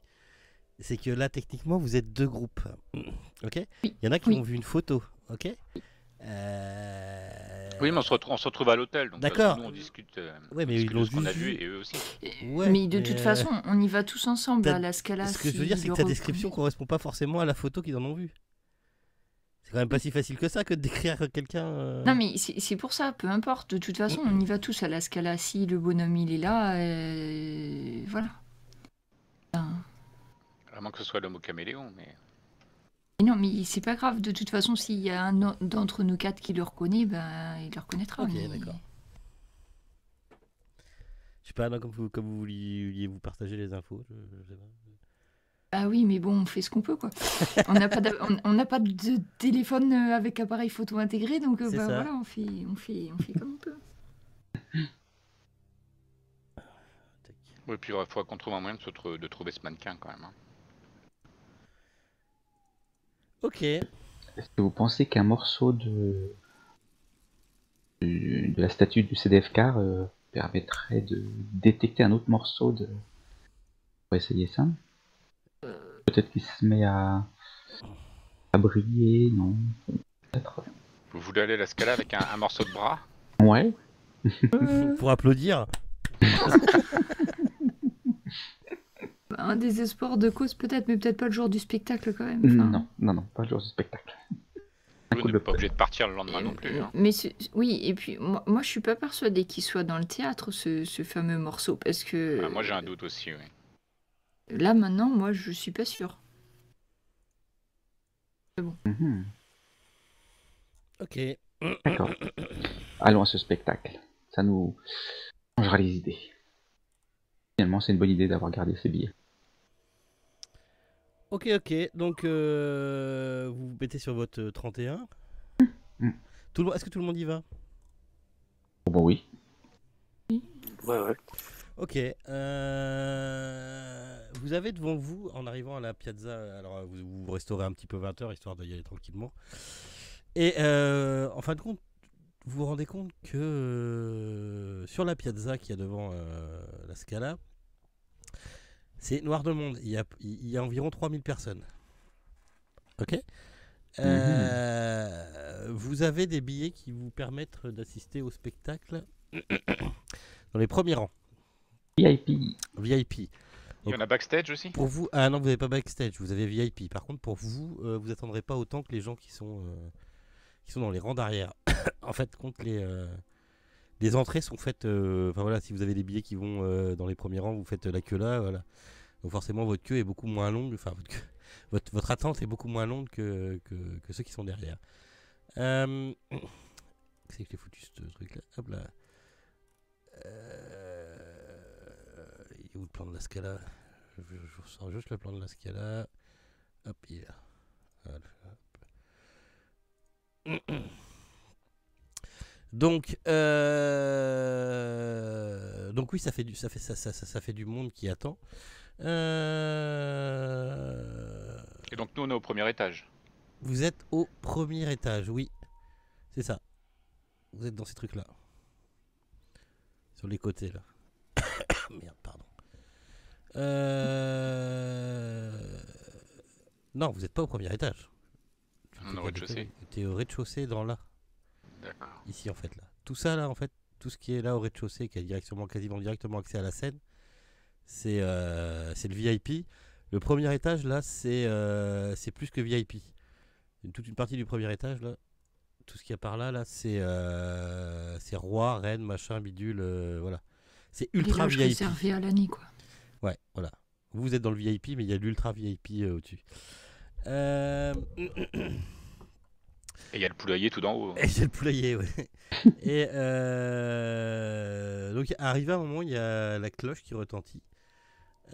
[SPEAKER 3] C'est que là, techniquement, vous êtes deux groupes. Ok.
[SPEAKER 2] Oui.
[SPEAKER 3] Il y en a qui
[SPEAKER 2] Oui.
[SPEAKER 3] ont vu une photo. Ok.
[SPEAKER 5] Oui, mais on se retrouve à l'hôtel. Donc
[SPEAKER 3] D'accord.
[SPEAKER 5] nous, on discute,
[SPEAKER 3] Ouais, mais
[SPEAKER 5] on
[SPEAKER 3] ils
[SPEAKER 5] discute
[SPEAKER 3] l'ont
[SPEAKER 5] de ce qu'on a
[SPEAKER 3] juste
[SPEAKER 5] vu
[SPEAKER 3] vu.
[SPEAKER 5] et eux aussi.
[SPEAKER 3] Ouais,
[SPEAKER 2] mais de
[SPEAKER 3] mais,
[SPEAKER 2] toute façon, on y va tous ensemble
[SPEAKER 3] t'as-
[SPEAKER 2] à la Scala.
[SPEAKER 3] Ce que je veux
[SPEAKER 2] s'il
[SPEAKER 3] dire, c'est que
[SPEAKER 2] le
[SPEAKER 3] ta description
[SPEAKER 2] reconnaît.
[SPEAKER 3] correspond pas forcément à la photo qu'ils en ont vue. C'est quand même pas si facile que ça que de décrire quelqu'un.
[SPEAKER 2] Non mais c'est pour ça, peu importe. De toute façon, on y va tous à la Scala. Si le bonhomme il est là, voilà. Enfin,
[SPEAKER 5] À moins que ce soit l'homme au caméléon, mais...
[SPEAKER 2] et non, mais c'est pas grave. De toute façon, s'il y a un d'entre nous quatre qui le reconnaît, ben il le reconnaîtra.
[SPEAKER 3] Ok,
[SPEAKER 2] mais-
[SPEAKER 3] d'accord. Je sais pas, non, comme vous vouliez vous partager les infos. Je sais pas.
[SPEAKER 2] Ah oui, mais bon, on fait ce qu'on peut, quoi. On n'a pas, on n'a pas de téléphone avec appareil photo intégré, donc
[SPEAKER 3] C'est
[SPEAKER 2] bah,
[SPEAKER 3] ça.
[SPEAKER 2] voilà, on fait comme on peut.
[SPEAKER 3] Tac.
[SPEAKER 5] Oui, puis il faudra qu'on trouve un moyen de trouver ce mannequin quand même. Hein.
[SPEAKER 3] Ok.
[SPEAKER 4] Est-ce que vous pensez qu'un morceau de la statue du CDF car permettrait de détecter un autre morceau de... On va essayer ça. Peut-être qu'il se met à briller, non? Peut-être.
[SPEAKER 5] Vous voulez aller à la Scala avec un morceau de bras?
[SPEAKER 4] Ouais.
[SPEAKER 3] Pour applaudir.
[SPEAKER 2] Ben, un désespoir de cause peut-être, mais peut-être pas le jour du spectacle quand même. Enfin,
[SPEAKER 4] Non, pas le jour du spectacle.
[SPEAKER 5] Vous n'êtes pas obligé de partir le lendemain non plus. Hein.
[SPEAKER 2] Mais oui, et puis moi je suis pas persuadée qu'il soit dans le théâtre ce fameux morceau parce que
[SPEAKER 5] Ah, moi j'ai un doute aussi, oui.
[SPEAKER 2] là maintenant moi je suis pas sûre.
[SPEAKER 4] Mhm.
[SPEAKER 3] Ok.
[SPEAKER 4] D'accord. Allons à ce spectacle. Ça nous changera les idées. Finalement, c'est une bonne idée d'avoir gardé ces billets.
[SPEAKER 3] Ok. Donc, vous vous mettez sur votre 31.
[SPEAKER 4] Mm.
[SPEAKER 3] Est-ce que tout le monde y va?
[SPEAKER 4] Bon, oui.
[SPEAKER 1] Ouais.
[SPEAKER 3] Ok. Vous avez devant vous, en arrivant à la piazza, alors vous restaurez un petit peu 20h, histoire d'y aller tranquillement. Et en fin de compte, vous vous rendez compte que sur la piazza qu'il y a devant la Scala, c'est noir de monde. Il y a environ 3000 personnes. Ok. Vous avez des billets qui vous permettent d'assister au spectacle dans les premiers rangs.
[SPEAKER 4] VIP.
[SPEAKER 3] VIP.
[SPEAKER 5] Il y en a backstage aussi?
[SPEAKER 3] Pour vous, ah non, vous n'avez pas backstage, vous avez VIP. Par contre, pour vous, vous attendrez pas autant que les gens qui sont dans les rangs d'arrière. En fait, compte les entrées sont faites. Enfin voilà, si vous avez des billets qui vont dans les premiers rangs, vous faites la queue là, voilà. Donc forcément, votre queue est beaucoup moins longue. Enfin, votre attente est beaucoup moins longue que ceux qui sont derrière. C'est que j'ai foutu ce truc là. Hop là. Il est où le plan de la Scala? Je ressens juste le plan de la Scala. Hop, il est là. Voilà, hop. Donc oui, ça fait du monde qui attend.
[SPEAKER 5] Et donc nous on est au premier étage.
[SPEAKER 3] Vous êtes au premier étage, oui. C'est ça. Vous êtes dans ces trucs-là. Sur les côtés, là. Merde, pardon. Non, vous n'êtes pas au premier étage.
[SPEAKER 5] On est au rez-de-chaussée.
[SPEAKER 3] Tu es au rez-de-chaussée dans là.
[SPEAKER 5] D'accord.
[SPEAKER 3] Ici, en fait, là. Tout ça, là, en fait, tout ce qui est là au rez-de-chaussée, qui a quasiment directement accès à la scène, c'est le VIP. Le premier étage, là, c'est plus que VIP. Toute une partie du premier étage, là, tout ce qu'il y a par là, c'est roi, reine, machin, bidule, voilà. C'est ultra
[SPEAKER 2] Les loges
[SPEAKER 3] VIP.
[SPEAKER 2] réservées à l'année, quoi.
[SPEAKER 3] Ouais, voilà. Vous êtes dans le VIP, mais il y a l'ultra VIP au-dessus.
[SPEAKER 5] Et il y a le poulailler tout d'en haut.
[SPEAKER 3] Et c'est le poulailler, ouais. Et donc, arrivé à un moment, il y a la cloche qui retentit. Et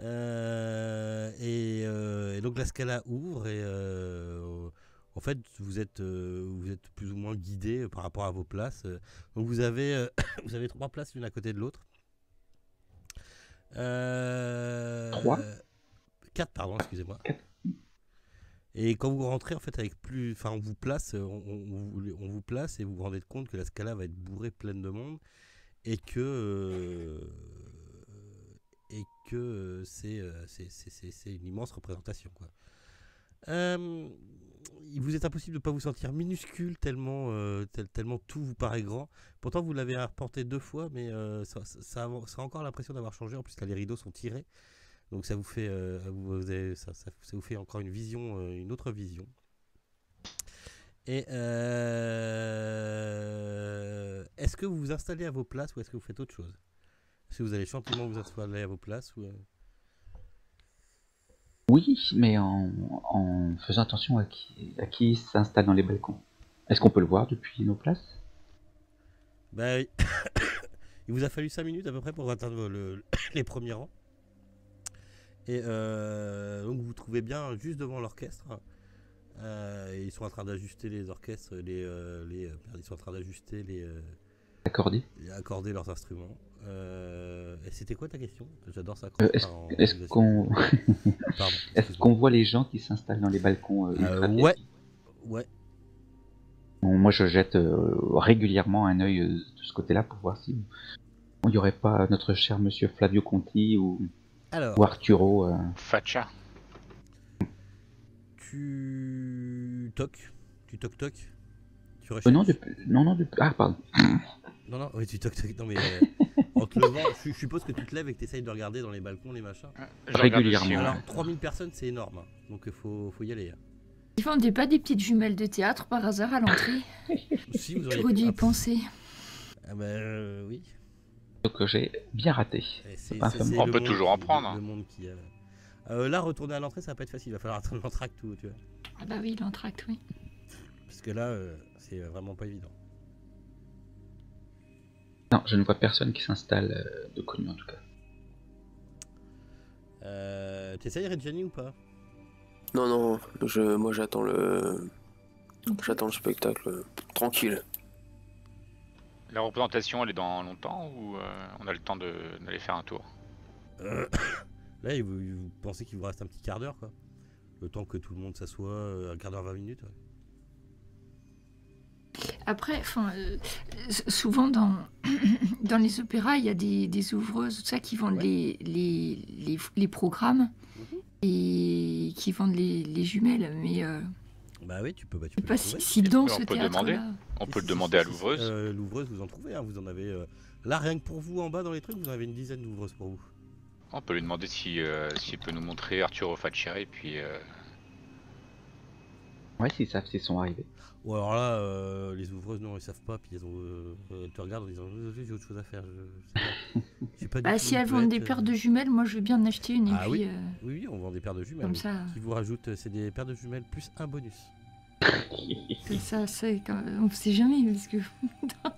[SPEAKER 3] donc, la Scala ouvre et en fait, vous êtes plus ou moins guidé par rapport à vos places. Donc, vous avez 3 places l'une à côté de l'autre.
[SPEAKER 4] 3
[SPEAKER 3] 4, pardon, excusez-moi.
[SPEAKER 4] 4.
[SPEAKER 3] Et quand vous rentrez, en fait, on vous place, on vous place et vous vous rendez compte que la Scala va être bourrée pleine de monde et que c'est une immense représentation, quoi. Il vous est impossible de ne pas vous sentir minuscule tellement tout vous paraît grand. Pourtant, vous l'avez reporté 2 fois, mais ça a encore l'impression d'avoir changé. En plus, là, les rideaux sont tirés. Donc ça vous fait, ça vous fait encore une vision, une autre vision. Et est-ce que vous vous installez à vos places ou est-ce que vous faites autre chose? Est-ce que vous allez gentiment vous installer à vos places ou
[SPEAKER 4] Oui, mais en faisant attention à qui s'installe dans les balcons. Est-ce qu'on peut le voir depuis nos places?
[SPEAKER 3] Bah, il vous a fallu 5 minutes à peu près pour atteindre les premiers rangs. Et donc vous vous trouvez bien juste devant l'orchestre. Ils sont en train d'ajuster les orchestres, ils sont en train d'ajuster accorder leurs instruments. Et c'était quoi ta question? J'adore ça.
[SPEAKER 4] Est-ce qu'on
[SPEAKER 3] Pardon,
[SPEAKER 4] est-ce qu'on voit les gens qui s'installent dans les balcons ultra
[SPEAKER 3] ouais.
[SPEAKER 4] VIP?
[SPEAKER 3] Ouais.
[SPEAKER 4] Bon, moi je jette régulièrement un œil de ce côté-là pour voir si il n'y aurait pas notre cher monsieur Flavio Conti ou Arturo.
[SPEAKER 5] Faccia.
[SPEAKER 3] Tu toques. Tu recherches.
[SPEAKER 4] Non, depuis... Ah, pardon.
[SPEAKER 3] Non, oui, tu toques. Non, mais En te levant, je suppose que tu te lèves et que tu essayes de regarder dans les balcons, les machins.
[SPEAKER 4] Régulièrement.
[SPEAKER 3] Alors, 3000 personnes, c'est énorme. Hein. Donc, il faut y aller. Hein.
[SPEAKER 2] Ils vendaient pas des petites jumelles de théâtre par hasard à l'entrée?
[SPEAKER 3] Si, vous auriez
[SPEAKER 2] J'aurais dû y penser.
[SPEAKER 3] Ah bah oui.
[SPEAKER 4] Donc j'ai bien raté.
[SPEAKER 5] On peut toujours en prendre.
[SPEAKER 3] Le monde qui, là, retourner à l'entrée, ça va pas être facile. Il va falloir attendre l'entracte tout, tu vois.
[SPEAKER 2] Ah bah oui, l'entracte, oui.
[SPEAKER 3] Parce que là, c'est vraiment pas évident.
[SPEAKER 4] Non, je ne vois personne qui s'installe de connu en tout cas.
[SPEAKER 3] T'essayes Reggiani ou pas?
[SPEAKER 1] Non, moi j'attends le spectacle tranquille.
[SPEAKER 5] La représentation, elle est dans longtemps ou on a le temps d'aller faire un tour?
[SPEAKER 3] Là, vous pensez qu'il vous reste un petit quart d'heure, quoi. Le temps que tout le monde s'assoit, un quart d'heure, 20 minutes. Ouais.
[SPEAKER 2] Après, souvent dans les opéras, il y a des ouvreuses, tout ça, qui vendent les programmes et qui vendent les jumelles. Mais
[SPEAKER 3] bah oui, tu peux.
[SPEAKER 2] pas si dans ce
[SPEAKER 5] théâtre-là. On peut le demander à l'ouvreuse.
[SPEAKER 3] L'ouvreuse, vous en trouvez, hein, vous en avez. Là, rien que pour vous, en bas dans les trucs, vous en avez une dizaine d'ouvreuses pour vous.
[SPEAKER 5] On peut lui demander si s'il peut nous montrer Arturo Facciari, puis.
[SPEAKER 4] Ouais, s'ils savent s'ils sont arrivés.
[SPEAKER 3] Ou alors là, les ouvreuses, non, ils savent pas, puis elles te regardent en disant j'ai autre chose à faire. J'ai pas
[SPEAKER 2] bah, si elles vendent des paires de jumelles, moi je veux bien en acheter une.
[SPEAKER 3] Ah
[SPEAKER 2] et
[SPEAKER 3] oui.
[SPEAKER 2] puis,
[SPEAKER 3] Oui, on vend des paires de jumelles.
[SPEAKER 2] Comme ça.
[SPEAKER 3] Qui vous rajoutent, c'est des paires de jumelles plus un bonus.
[SPEAKER 2] Ça, c'est on sait jamais, parce que.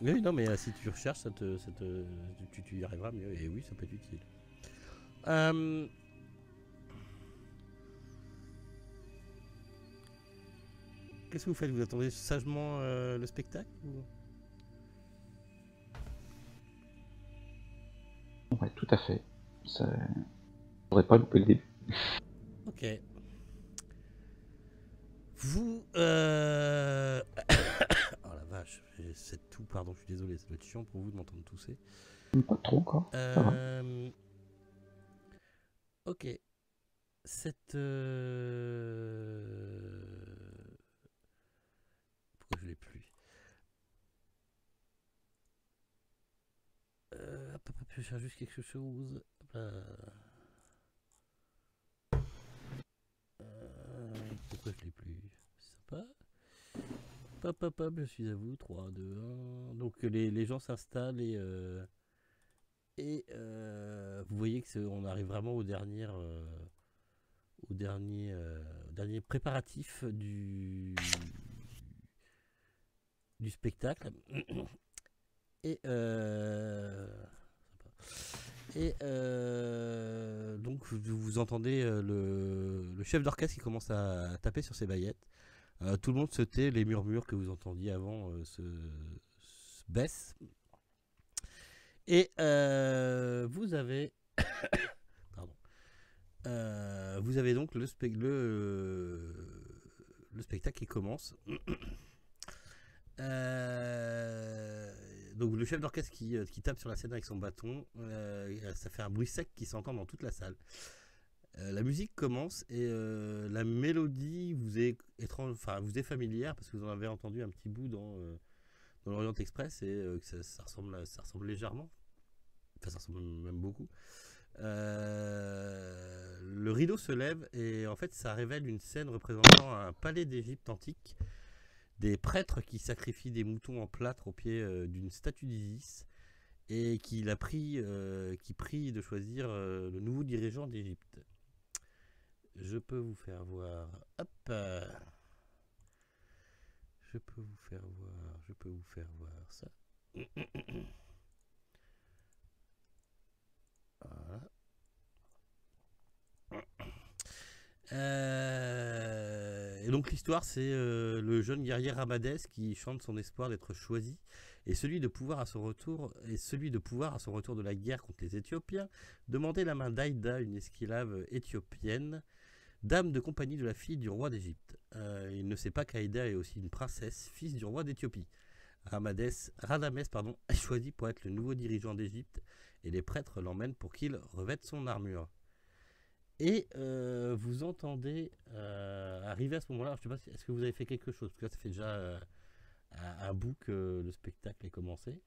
[SPEAKER 3] Oui, non, mais si tu recherches, tu y arriveras mieux. Et oui, ça peut être utile. Qu'est-ce que vous faites? Vous attendez sagement le spectacle ou...
[SPEAKER 4] Ouais, tout à fait. Ça... J'aurais pas loupé le début.
[SPEAKER 3] Ok. Vous... oh la vache, c'est tout, pardon, je suis désolé, ça doit être chiant pour vous de m'entendre tousser.
[SPEAKER 4] Pas trop encore.
[SPEAKER 3] Ok. Cette... Pourquoi je l'ai plus? Je cherche juste quelque chose. Pourquoi je l'ai plus? C'est sympa. Je suis à vous. 3, 2, 1. Donc les gens s'installent et vous voyez que on arrive vraiment au dernier préparatif du spectacle. Donc vous entendez le chef d'orchestre qui commence à taper sur ses baillettes. Tout le monde se tait, les murmures que vous entendiez avant se baissent. Et vous avez pardon. Vous avez donc le spectacle qui commence. Donc le chef d'orchestre qui tape sur la scène avec son bâton, ça fait un bruit sec qui s'entend dans toute la salle. La musique commence et la mélodie vous est familière parce que vous en avez entendu un petit bout dans l'Orient Express et que ça ressemble légèrement. Enfin, ça ressemble même beaucoup. Le rideau se lève et en fait ça révèle une scène représentant un palais d'Égypte antique, des prêtres qui sacrifient des moutons en plâtre au pied d'une statue d'Isis et qui prient de choisir le nouveau dirigeant d'Égypte. Je peux vous faire voir. Hop. Je peux vous faire voir ça. Voilà. Et donc l'histoire c'est le jeune guerrier Ramadès qui chante son espoir d'être choisi et celui de pouvoir à son retour de la guerre contre les Éthiopiens demander la main d'Aïda, une esclave éthiopienne, dame de compagnie de la fille du roi d'Égypte. Il ne sait pas qu'Aïda est aussi une princesse, fils du roi d'Éthiopie. Radamès est choisi pour être le nouveau dirigeant d'Égypte et les prêtres l'emmènent pour qu'il revête son armure. Et vous entendez arriver à ce moment-là, je sais pas, est-ce que vous avez fait quelque chose? Parce que là, ça fait déjà un bout que le spectacle est commencé.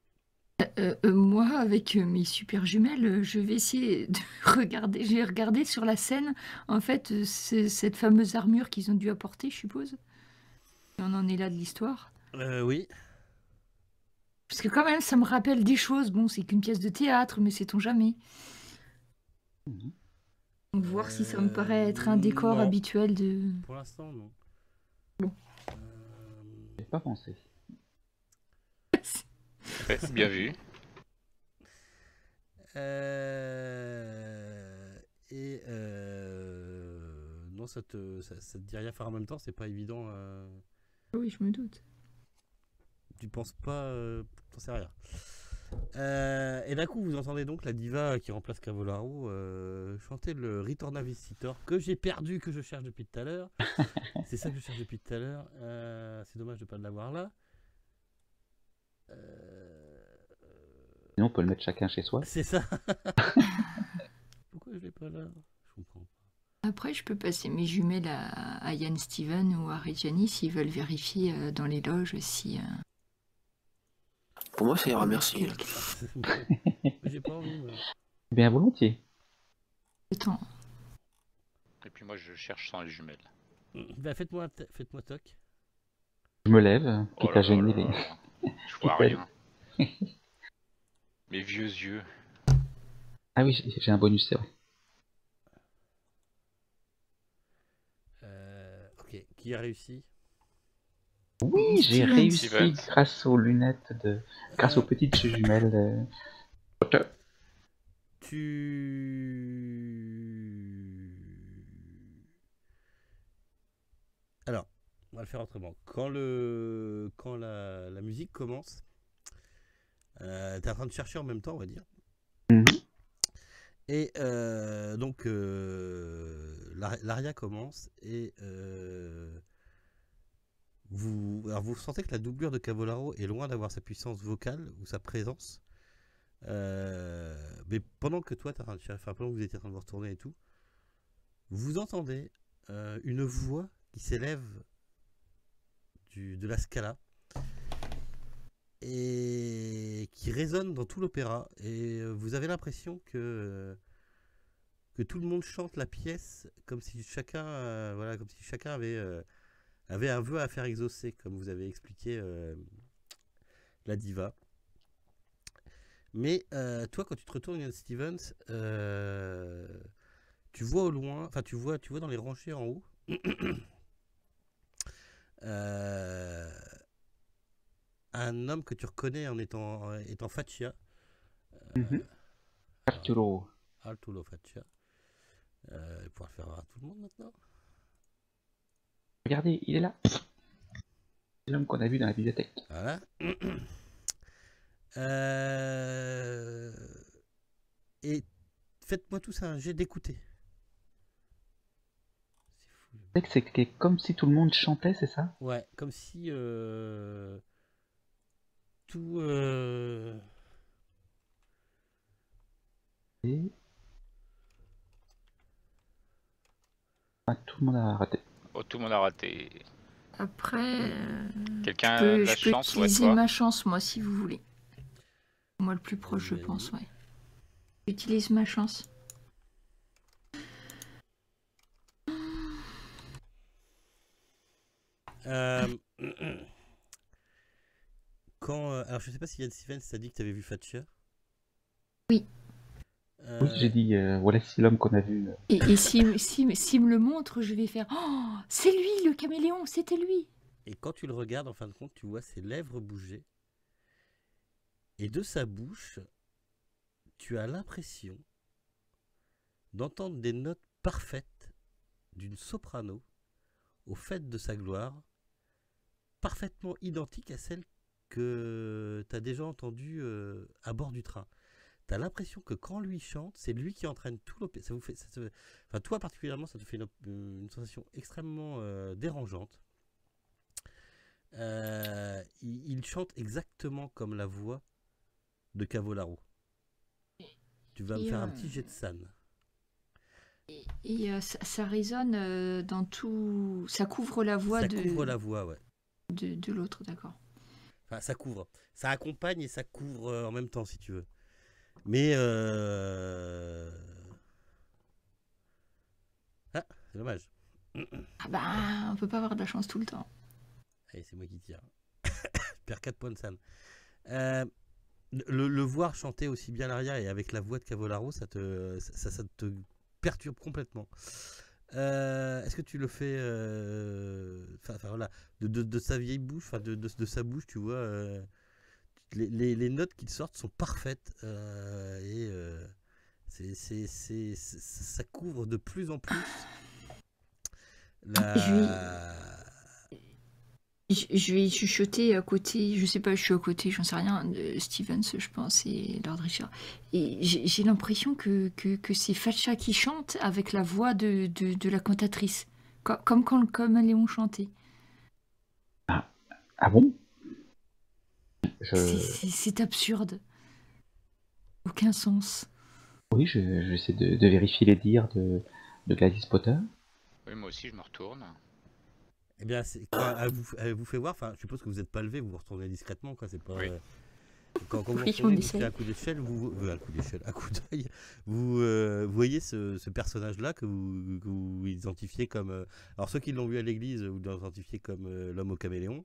[SPEAKER 2] Moi, avec mes super jumelles, je vais essayer de regarder. J'ai regardé sur la scène, en fait, c'est cette fameuse armure qu'ils ont dû apporter, je suppose. Et on en est là de l'histoire.
[SPEAKER 3] Oui.
[SPEAKER 2] Parce que quand même, ça me rappelle des choses. Bon, c'est qu'une pièce de théâtre, mais sait-on jamais.
[SPEAKER 4] Mhm.
[SPEAKER 2] Donc, voir si ça me paraît être un décor
[SPEAKER 3] non.
[SPEAKER 2] habituel de...
[SPEAKER 3] Pour l'instant, non.
[SPEAKER 2] Bon.
[SPEAKER 4] J'ai pas pensé.
[SPEAKER 5] Ouais, bien vu.
[SPEAKER 3] Non, ça te dit rien faire en même temps, c'est pas évident.
[SPEAKER 2] Oui, je me doute.
[SPEAKER 3] Tu penses pas, t'en sais rien. Et d'un coup, vous entendez donc la diva qui remplace Cavallaro chanter le Return of Visitor que j'ai perdu, que je cherche depuis tout à l'heure. C'est ça que je cherche depuis tout à l'heure. C'est dommage de pas l'avoir là.
[SPEAKER 4] Sinon, on peut le mettre chacun chez soi.
[SPEAKER 3] C'est ça. Pourquoi je l'ai pas là? Je comprends pas.
[SPEAKER 2] Après, je peux passer mes jumelles à Yann Steven ou à Reggiani s'ils veulent vérifier dans les loges si...
[SPEAKER 1] Pour moi, ça ira, merci.
[SPEAKER 3] J'ai pas envie, moi.
[SPEAKER 4] Bien volontiers.
[SPEAKER 2] Attends.
[SPEAKER 5] Et puis moi, je cherche sans les jumelles.
[SPEAKER 3] Bah, faites-moi toc.
[SPEAKER 4] Je me lève, quitte à gêner les...
[SPEAKER 5] Je vois rien. Mes vieux yeux.
[SPEAKER 4] Ah oui, j'ai un bonus, c'est vrai.
[SPEAKER 3] Ok, qui a réussi?
[SPEAKER 4] Oui, j'ai
[SPEAKER 2] Steven.
[SPEAKER 4] réussi
[SPEAKER 5] Steven.
[SPEAKER 4] grâce aux lunettes de... grâce aux petites jumelles.
[SPEAKER 3] Alors, on va le faire autrement. Quand la musique commence, t'es en train de chercher en même temps, on va dire.
[SPEAKER 4] Mhm.
[SPEAKER 3] Et donc, l'aria commence et vous sentez que la doublure de Cavallaro est loin d'avoir sa puissance vocale ou sa présence. Mais pendant que toi, pendant que vous étiez en train de vous retourner et tout, vous entendez une voix qui s'élève de la Scala et qui résonne dans tout l'opéra. Et vous avez l'impression que tout le monde chante la pièce comme si chacun, avait un vœu à faire exaucer, comme vous avez expliqué la diva. Mais toi, quand tu te retournes, Ian Stevens, tu vois au loin, enfin tu vois dans les rangées en haut, un homme que tu reconnais en étant Faccia.
[SPEAKER 4] Arturo.
[SPEAKER 3] Arturo Faccia. Il pourra le faire voir à tout le monde maintenant.
[SPEAKER 4] Regardez, il est là. C'est l'homme qu'on a vu dans la bibliothèque.
[SPEAKER 3] Voilà. Et faites-moi tous un jet d'écouter.
[SPEAKER 4] C'est comme si tout le monde chantait, c'est ça?
[SPEAKER 3] Ouais, comme si tout.
[SPEAKER 4] Et... Ah, tout le monde a raté.
[SPEAKER 5] Oh, tout le monde a raté.
[SPEAKER 2] Après,
[SPEAKER 5] Quelqu'un a de la
[SPEAKER 2] je peux
[SPEAKER 5] chance ou
[SPEAKER 2] utiliser
[SPEAKER 5] toi?
[SPEAKER 2] ma chance, moi, si vous voulez. Moi, le plus proche, je
[SPEAKER 3] Vas-y.
[SPEAKER 2] pense, ouais. J'utilise ma chance.
[SPEAKER 3] Alors je sais pas si Yann Stevens t'a dit que t'avais vu Thatcher.
[SPEAKER 2] Oui.
[SPEAKER 4] Oui, j'ai dit, voilà, c'est l'homme qu'on a vu.
[SPEAKER 2] Et s'il me le montre, je vais faire « Oh, c'est lui, le caméléon, c'était lui !»
[SPEAKER 3] Et quand tu le regardes, en fin de compte, tu vois ses lèvres bouger. Et de sa bouche, tu as l'impression d'entendre des notes parfaites d'une soprano au fait de sa gloire, parfaitement identiques à celles que tu as déjà entendues à bord du train. Tu as l'impression que quand lui chante, c'est lui qui entraîne tout l'opéra. Enfin, toi particulièrement, ça te fait une sensation extrêmement dérangeante. Il chante exactement comme la voix de Cavallaro. Tu vas me faire un petit jet de san.
[SPEAKER 2] Et ça résonne dans tout... Ça couvre la voix
[SPEAKER 3] Ça couvre la voix, ouais.
[SPEAKER 2] de l'autre, d'accord.
[SPEAKER 3] Enfin, ça couvre. Ça accompagne et ça couvre en même temps, si tu veux. Mais... Ah, c'est dommage.
[SPEAKER 2] Ah bah, on peut pas avoir de la chance tout le temps.
[SPEAKER 3] Allez, c'est moi qui tire. Je perds 4 points de San. Le voir chanter aussi bien l'arrière et avec la voix de Cavallaro, ça te perturbe complètement. Est-ce que tu le fais voilà, de sa vieille bouche, de sa bouche, tu vois, les notes qui sortent sont parfaites et ça couvre de plus en plus
[SPEAKER 2] Je vais chuchoter à côté, je sais pas, je suis à côté, j'en sais rien, de Stevens, je pense, et Lord Richard. Et j'ai l'impression que c'est Facha qui chante avec la voix de la cantatrice, comme quand le caméléon chantait.
[SPEAKER 4] Ah bon?
[SPEAKER 2] C'est absurde. Aucun sens.
[SPEAKER 4] Oui, j'essaie de vérifier les dires de Gladys Potter.
[SPEAKER 5] Oui, moi aussi, je me retourne.
[SPEAKER 3] Eh bien, elle vous fait voir, enfin, je suppose que vous n'êtes pas levé, vous vous retournez discrètement, quoi, c'est pas...
[SPEAKER 5] Oui.
[SPEAKER 3] Quand vous retournez, vous faites un coup d'échelle, un coup d'œil, vous voyez ce personnage-là que vous identifiez comme... alors, ceux qui l'ont vu à l'église, vous l'identifiez comme l'homme au caméléon,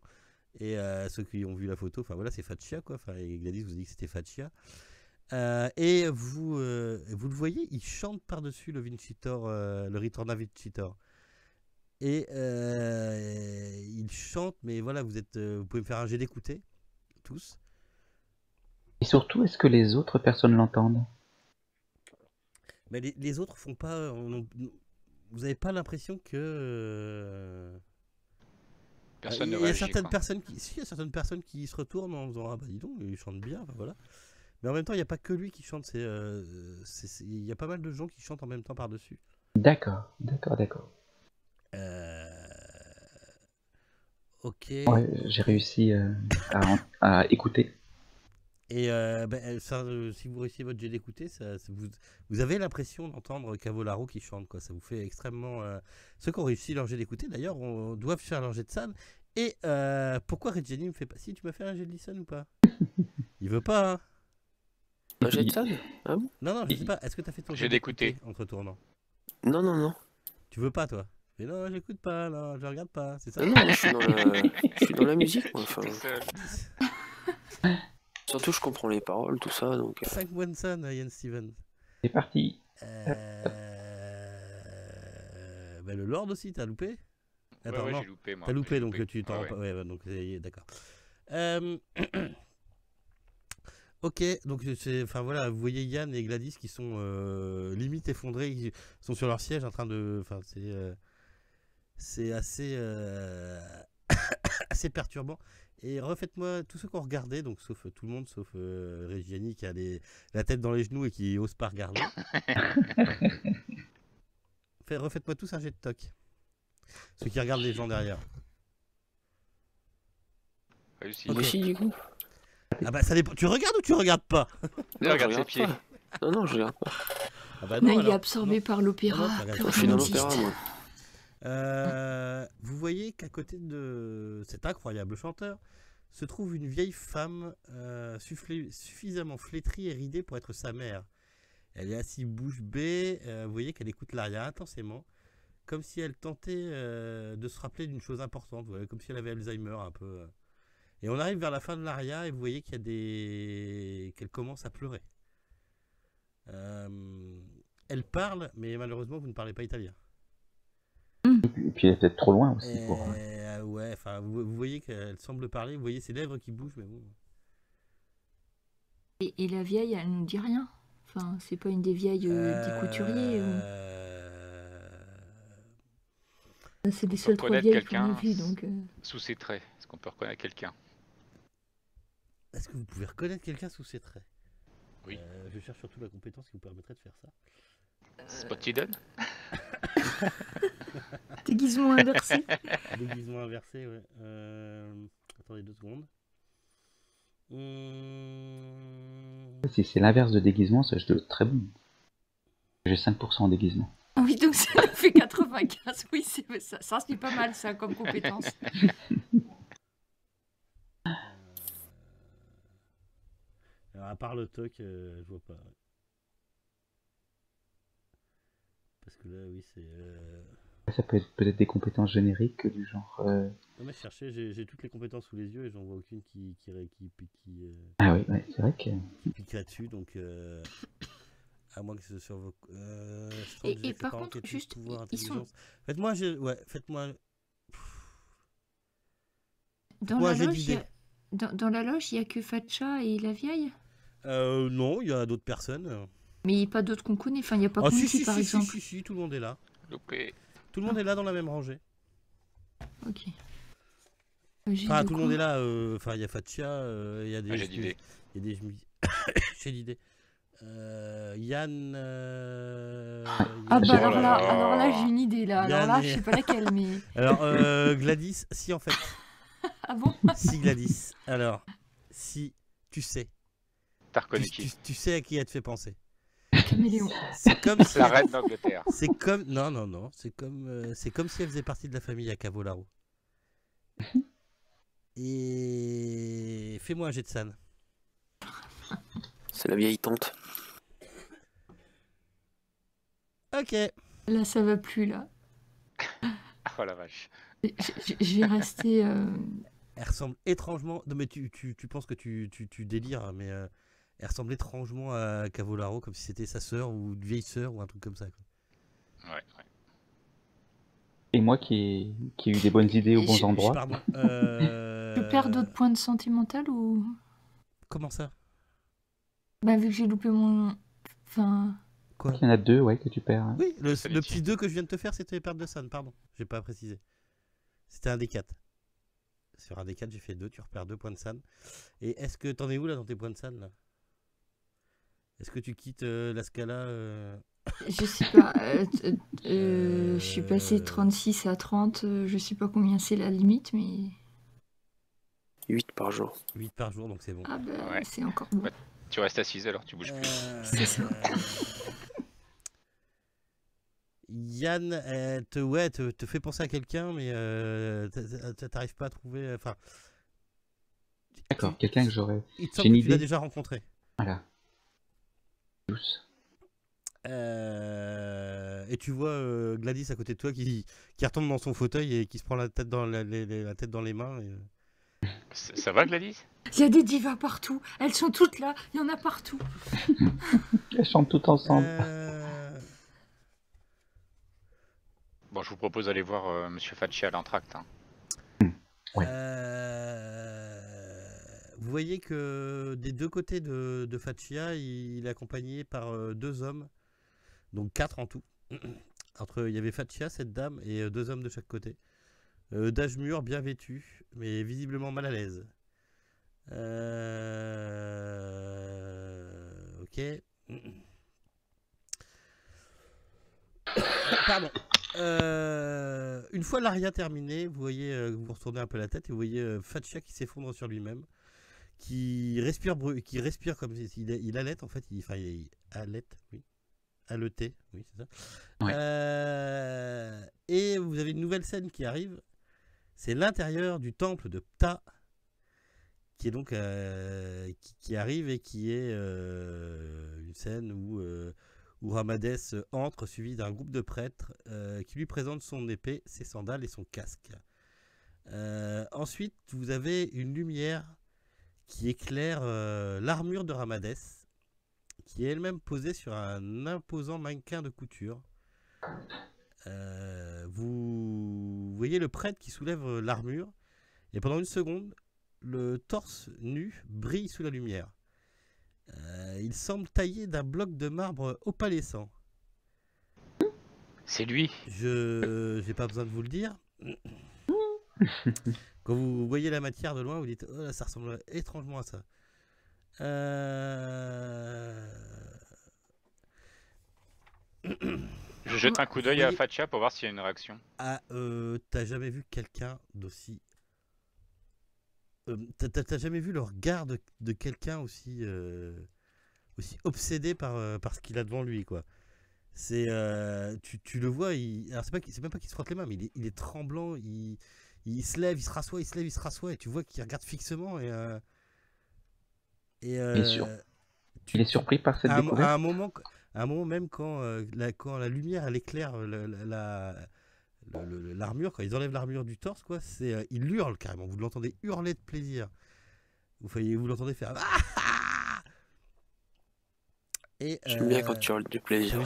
[SPEAKER 3] et ceux qui ont vu la photo, enfin voilà, c'est Faccia, quoi, enfin, et Gladys vous a dit que c'était Faccia. Et vous le voyez, il chante par-dessus le Vincitor, le Ritorna Vincitor. Et il chante, mais voilà, vous pouvez me faire un jet d'écouter, tous.
[SPEAKER 4] Et surtout, est-ce que les autres personnes l'entendent?
[SPEAKER 3] Mais les autres font pas... vous n'avez pas l'impression que...
[SPEAKER 5] Personne
[SPEAKER 3] il
[SPEAKER 5] ne
[SPEAKER 3] y a
[SPEAKER 5] réagit,
[SPEAKER 3] certaines
[SPEAKER 5] quoi.
[SPEAKER 3] personnes qui se retournent en disant « Ah bah dis donc, il chante bien, enfin, voilà. » Mais en même temps, il n'y a pas que lui qui chante, il y a pas mal de gens qui chantent en même temps par-dessus.
[SPEAKER 4] D'accord.
[SPEAKER 3] Ok.
[SPEAKER 4] Ouais, j'ai réussi à écouter.
[SPEAKER 3] Et si vous réussissez votre jet d'écouter, vous avez l'impression d'entendre Cavallaro qui chante, quoi. Ça vous fait extrêmement... Ceux qui ont réussi leur jet d'écouter, d'ailleurs, doivent faire leur jet de San. Et pourquoi Reggiani me fait pas... Si, tu m'as fait un jet de Listen ou pas? Il veut pas, hein.
[SPEAKER 1] Un jet de San? Ah bon?
[SPEAKER 3] Non, je sais pas. Est-ce que tu as fait ton
[SPEAKER 5] Jet d'écouter
[SPEAKER 3] en te retournant?
[SPEAKER 1] Non.
[SPEAKER 3] Tu veux pas, toi? Mais non, j'écoute pas, non, je regarde pas, c'est ça?
[SPEAKER 1] Non, je suis dans la musique, moi. Enfin,
[SPEAKER 5] Tout seul.
[SPEAKER 1] surtout, je comprends les paroles, tout ça, donc...
[SPEAKER 3] 5 Wanson, Ian Stevens.
[SPEAKER 4] C'est parti.
[SPEAKER 3] Le Lord aussi, t'as loupé? Attends,
[SPEAKER 5] Ouais,
[SPEAKER 3] non,
[SPEAKER 5] j'ai loupé, moi.
[SPEAKER 3] t'as loupé,
[SPEAKER 5] J'ai
[SPEAKER 3] donc tu t'en
[SPEAKER 5] Ouais,
[SPEAKER 3] rends pas. Ouais, donc d'accord. Ok, donc enfin voilà, vous voyez Yann et Gladys qui sont limite effondrés, ils sont sur leur siège en train de, enfin c'est assez assez perturbant. Et refaites-moi tous ceux qui ont regardé, donc sauf tout le monde, sauf Reggiani qui a la tête dans les genoux et qui ose pas regarder. Refaites-moi tous un jet de toc. Ceux qui regardent les gens derrière.
[SPEAKER 5] Réussi.
[SPEAKER 1] Moi aussi, du coup.
[SPEAKER 3] Ah bah ça dépend. Tu regardes ou tu regardes pas?
[SPEAKER 5] Non, regarde ses
[SPEAKER 1] je
[SPEAKER 5] pieds.
[SPEAKER 1] pas. Non, je regarde pas.
[SPEAKER 3] Ah bah
[SPEAKER 2] Non, il est
[SPEAKER 3] alors.
[SPEAKER 2] absorbé par l'opéra.
[SPEAKER 3] Non,
[SPEAKER 2] plus
[SPEAKER 3] je
[SPEAKER 1] Je suis
[SPEAKER 2] rien
[SPEAKER 1] dans
[SPEAKER 2] n'existe.
[SPEAKER 1] l'opéra, moi.
[SPEAKER 3] Vous voyez qu'à côté de cet incroyable chanteur se trouve une vieille femme suffisamment flétrie et ridée pour être sa mère. Elle est assise bouche bée, vous voyez qu'elle écoute l'aria intensément, comme si elle tentait de se rappeler d'une chose importante, vous voyez, comme si elle avait Alzheimer un peu. Et on arrive vers la fin de l'aria et vous voyez qu'il y a qu'elle commence à pleurer. Elle parle, mais malheureusement vous ne parlez pas italien.
[SPEAKER 4] Et puis elle est peut-être trop loin aussi.
[SPEAKER 3] Ouais, enfin, vous voyez qu'elle semble parler, vous voyez ses lèvres qui bougent, mais bon.
[SPEAKER 2] Et la vieille, elle ne dit rien. Enfin, c'est pas une des vieilles des couturiers. C'est les seules trois
[SPEAKER 5] reconnaître
[SPEAKER 2] vieilles qu'on a
[SPEAKER 5] quelqu'un
[SPEAKER 2] vues, donc.
[SPEAKER 5] Sous ses traits. Est-ce qu'on peut reconnaître quelqu'un?
[SPEAKER 3] Est-ce que vous pouvez reconnaître quelqu'un sous ses traits?
[SPEAKER 5] Oui.
[SPEAKER 3] Je cherche surtout la compétence qui vous permettrait de faire ça.
[SPEAKER 5] Spot Hidden?
[SPEAKER 2] Déguisement inversé.
[SPEAKER 3] Déguisement inversé, ouais. Attendez 2 secondes.
[SPEAKER 4] Si c'est l'inverse de déguisement, ça je dois être très bon. J'ai 5% en déguisement.
[SPEAKER 2] Ah oui, donc ça fait 95. Oui, ça c'est pas mal ça comme compétence.
[SPEAKER 3] Alors, à part le toc, je vois pas. Parce que là, oui, c'est...
[SPEAKER 4] Ça peut être peut-être des compétences génériques du genre...
[SPEAKER 3] Non, mais je cherchais, j'ai toutes les compétences sous les yeux et j'en vois aucune qui
[SPEAKER 4] Ah oui, ouais, c'est vrai que...
[SPEAKER 3] qui piquerait dessus, donc... À moins que ce soit vos...
[SPEAKER 2] Et par contre, juste, ils sont...
[SPEAKER 3] Faites-moi... Ouais, faites-moi...
[SPEAKER 2] Dans la loge, dans la loge, il n'y a que Fatcha et la vieille?
[SPEAKER 3] Non, il y a d'autres personnes.
[SPEAKER 2] Mais pas d'autres qu'on connaît. Enfin, il n'y a pas Conti, par exemple.
[SPEAKER 3] Si, tout le monde est là.
[SPEAKER 5] Loupé.
[SPEAKER 3] Tout le monde est là dans la même rangée.
[SPEAKER 2] Ok.
[SPEAKER 3] Enfin, tout le monde est là. Enfin, il y a Fatcha, il y a des...
[SPEAKER 5] J'ai d'idées.
[SPEAKER 3] Il y a des... J'ai l'idée. Yann...
[SPEAKER 2] Ah bah alors là j'ai une idée là. Alors là, je sais pas laquelle, mais...
[SPEAKER 3] Alors, Gladys, si en fait...
[SPEAKER 2] Ah bon?
[SPEAKER 3] Si Gladys, alors, si tu sais...
[SPEAKER 5] T'as reconnu qui?
[SPEAKER 3] Tu sais à qui elle te fait penser.
[SPEAKER 2] Caméléon.
[SPEAKER 3] C'est comme si...
[SPEAKER 5] La reine d'Angleterre.
[SPEAKER 3] C'est comme... Non. C'est comme si elle faisait partie de la famille à Cavolaro. Et... Fais-moi un jet de San.
[SPEAKER 1] C'est la vieille tante.
[SPEAKER 3] Ok.
[SPEAKER 2] Là, ça va plus, là.
[SPEAKER 5] Oh la vache.
[SPEAKER 2] Je vais rester...
[SPEAKER 3] Elle ressemble étrangement... Non mais tu penses que tu délires, mais elle ressemble étrangement à Cavolaro, comme si c'était sa sœur ou une vieille sœur ou un truc comme ça, quoi.
[SPEAKER 5] Ouais.
[SPEAKER 4] Et moi qui ai eu des bonnes idées aux bons endroits.
[SPEAKER 3] Pardon.
[SPEAKER 2] Je perds d'autres points de santé mentale ou...
[SPEAKER 3] Comment ça?
[SPEAKER 2] Bah vu que j'ai loupé mon... Enfin...
[SPEAKER 3] Quoi?
[SPEAKER 4] Il y en a 2, ouais, que tu perds. Hein.
[SPEAKER 3] Oui, le petit 2 que je viens de te faire, c'était perte de San, pardon. J'ai pas précisé. C'était un D4. Sur un D4, j'ai fait 2, tu repères 2 points de San. Et est-ce que t'en es où là dans tes points de San là? Est-ce que tu quittes la Scala
[SPEAKER 2] Je sais pas. Je suis passé de 36 à 30. Je sais pas combien c'est la limite, mais...
[SPEAKER 1] 8 par jour.
[SPEAKER 3] 8 par jour, donc c'est bon.
[SPEAKER 2] Ah bah,
[SPEAKER 5] Ouais.
[SPEAKER 2] c'est encore bon.
[SPEAKER 5] Bah, tu restes assise alors, tu bouges plus.
[SPEAKER 2] C'est ça.
[SPEAKER 3] Yann, te fait penser à quelqu'un, mais t'arrives pas à trouver... Enfin...
[SPEAKER 4] D'accord, quelqu'un que j'aurais...
[SPEAKER 3] Il te semble que tu l'as déjà rencontré.
[SPEAKER 4] Voilà. Tous.
[SPEAKER 3] Et tu vois Gladys à côté de toi qui retombe dans son fauteuil et qui se prend la tête dans, la tête dans les mains. Et...
[SPEAKER 5] Ça va Gladys?
[SPEAKER 2] Il y a des divas partout. Elles sont toutes là. Il y en a partout.
[SPEAKER 4] Elles chantent toutes ensemble.
[SPEAKER 5] Bon, je vous propose d'aller voir Monsieur Facci à l'entracte. Hein.
[SPEAKER 4] Ouais.
[SPEAKER 3] Vous voyez que des deux côtés de Faccia, il est accompagné par 2 hommes, donc 4 en tout. Il y avait Faccia, cette dame, et 2 hommes de chaque côté. D'âge mûr, bien vêtus, mais visiblement mal à l'aise. Ok. Pardon. Une fois l'aria terminée, vous voyez, vous retournez un peu la tête et vous voyez Faccia qui s'effondre sur lui-même, qui respire comme il allait en fait, il allait, oui, haletait, oui c'est ça. Ouais. Et vous avez une nouvelle scène qui arrive, c'est l'intérieur du temple de Ptah, qui est donc qui arrive et qui est une scène où Ramadès entre suivi d'un groupe de prêtres qui lui présentent son épée, ses sandales et son casque. Ensuite, vous avez une lumière qui éclaire l'armure de Ramadès, qui est elle-même posée sur un imposant mannequin de couture. Vous voyez le prêtre qui soulève l'armure, et pendant une seconde, le torse nu brille sous la lumière. Il semble taillé d'un bloc de marbre opalescent.
[SPEAKER 5] C'est lui.
[SPEAKER 3] Je n'ai pas besoin de vous le dire. Quand vous voyez la matière de loin, vous dites, oh là, ça ressemble étrangement à ça.
[SPEAKER 5] Je jette un coup d'œil à Faccia pour voir s'il y a une réaction.
[SPEAKER 3] Ah, t'as jamais vu quelqu'un d'aussi... T'as jamais vu le regard de quelqu'un aussi obsédé par ce qu'il a devant lui, quoi. C'est tu le vois, alors c'est même pas qu'il se frotte les mains, mais il est tremblant, il se lève, il se rassoit, il se lève, il se rassoit, et tu vois qu'il regarde fixement et
[SPEAKER 4] Il est surpris par cette découverte.
[SPEAKER 3] À un moment même quand la lumière elle éclaire l'armure, quand ils enlèvent l'armure du torse, quoi, il hurle carrément. Vous l'entendez hurler de plaisir. Vous l'entendez faire. Et
[SPEAKER 1] j'aime bien quand tu hurles du plaisir.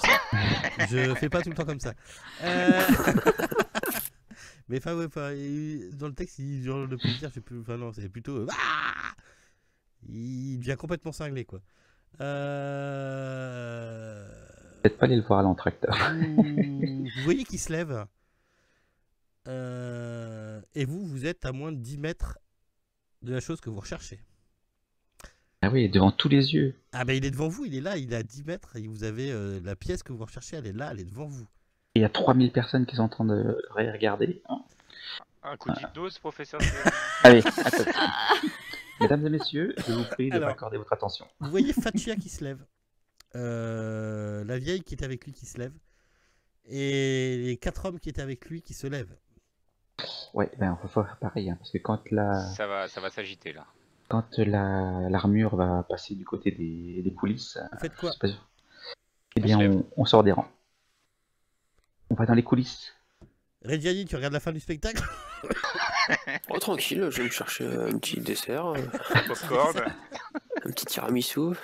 [SPEAKER 3] Je fais pas tout le temps comme ça. Mais enfin, dans le texte, il hurle de plaisir. Non, c'est plutôt. Il devient complètement cinglé, quoi.
[SPEAKER 4] Peut-être pas aller le voir à l'entracteur.
[SPEAKER 3] Vous voyez qu'il se lève. Et vous êtes à moins de 10 mètres de la chose que vous recherchez.
[SPEAKER 4] Ah oui, devant tous les yeux.
[SPEAKER 3] Ah ben il est devant vous, il est là, il est à 10 mètres et vous avez la pièce que vous recherchez, elle est là, elle est devant vous.
[SPEAKER 4] Il y a 3000 personnes qui sont en train de regarder.
[SPEAKER 5] Un coup d'hypnose, professeur.
[SPEAKER 4] Allez, attention. Mesdames et messieurs, je vous prie de m'accorder votre attention.
[SPEAKER 3] Vous voyez Fatchia qui se lève. La vieille qui est avec lui qui se lève. Et les 4 hommes qui étaient avec lui qui se lèvent.
[SPEAKER 4] Ouais, ben on va faire pareil, hein, parce que quand
[SPEAKER 5] ça va s'agiter là.
[SPEAKER 4] Quand l'armure va passer du côté des coulisses,
[SPEAKER 3] vous faites quoi?
[SPEAKER 4] Eh bien, on sort des rangs. On va dans les coulisses.
[SPEAKER 3] Reggiani, tu regardes la fin du spectacle?
[SPEAKER 1] Oh, tranquille, je vais me chercher un petit dessert,
[SPEAKER 5] popcorn,
[SPEAKER 1] un petit tiramisu.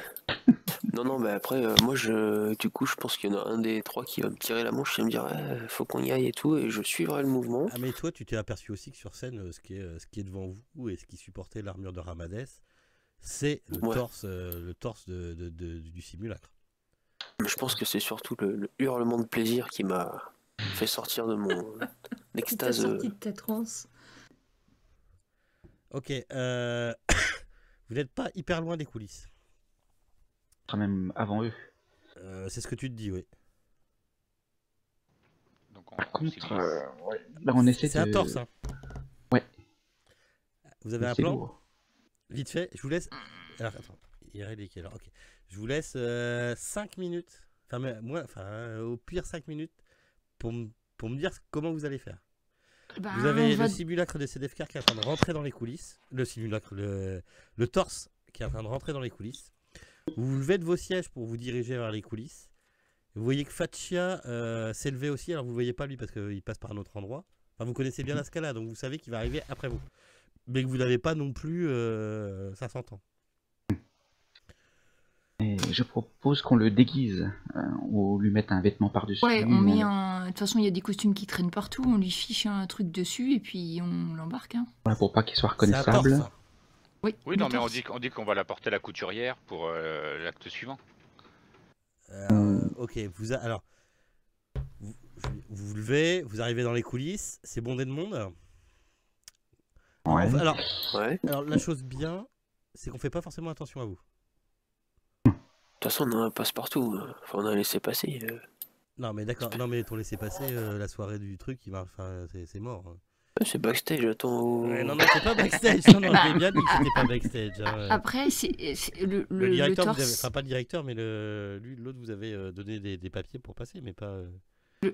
[SPEAKER 1] Non, mais après, moi, du coup, je pense qu'il y en a un des 3 qui va me tirer la manche et me dire faut qu'on y aille et tout, et je suivrai le mouvement.
[SPEAKER 3] Ah, mais toi, tu t'es aperçu aussi que sur scène, ce qui est devant vous et ce qui supportait l'armure de Ramadès, c'est le torse du simulacre.
[SPEAKER 1] Mais je pense que c'est surtout le hurlement de plaisir qui m'a fait sortir de mon extase.
[SPEAKER 2] Sorti de ta transe.
[SPEAKER 3] Ok, vous n'êtes pas hyper loin des coulisses.
[SPEAKER 4] Quand même avant eux.
[SPEAKER 3] C'est ce que tu te dis, oui.
[SPEAKER 5] Donc
[SPEAKER 4] Par contre, on essaie de...
[SPEAKER 3] C'est un torse, hein.
[SPEAKER 4] Ouais.
[SPEAKER 3] Vous avez un plan lourd. Vite fait, je vous laisse... Alors, attends, il est quelle heure? Ok. Je vous laisse 5 minutes, au pire 5 minutes, pour me dire comment vous allez faire. Vous avez le simulacre de CDFK qui est en train de rentrer dans les coulisses. Le simulacre, le torse qui est en train de rentrer dans les coulisses. Vous vous levez de vos sièges pour vous diriger vers les coulisses. Vous voyez que Fatchia s'est levé aussi. Alors vous ne le voyez pas lui parce qu'il passe par un autre endroit. Enfin, vous connaissez bien la Scala, donc vous savez qu'il va arriver après vous. Mais que vous n'avez pas non plus 500 ans.
[SPEAKER 4] Et je propose qu'on le déguise. Ou lui mette un vêtement par-dessus.
[SPEAKER 2] Ouais, on met un... De toute façon, il y a des costumes qui traînent partout. On lui fiche un truc dessus et puis on l'embarque. Hein.
[SPEAKER 4] Voilà, pour pas qu'il soit reconnaissable.
[SPEAKER 3] C'est un torse.
[SPEAKER 2] Oui,
[SPEAKER 5] non, mais on dit qu'on va l'apporter à la couturière pour l'acte suivant.
[SPEAKER 3] Ok, alors, vous vous levez, vous arrivez dans les coulisses, c'est bondé de monde.
[SPEAKER 4] Ouais.
[SPEAKER 3] Alors, la chose bien, c'est qu'on fait pas forcément attention à vous.
[SPEAKER 1] De toute façon, on a un passe-partout. Enfin, on a laissé passer.
[SPEAKER 3] Non, mais d'accord, non, mais ton laisser passer, la soirée du truc, c'est mort.
[SPEAKER 1] C'est backstage, attends.
[SPEAKER 3] Ouais, non, c'est pas backstage. Non, j'ai bien dit que c'était pas backstage. Hein.
[SPEAKER 2] Après, c'est
[SPEAKER 3] le directeur,
[SPEAKER 2] torse...
[SPEAKER 3] enfin pas le directeur, mais l'autre, vous avez donné des papiers pour passer, mais pas.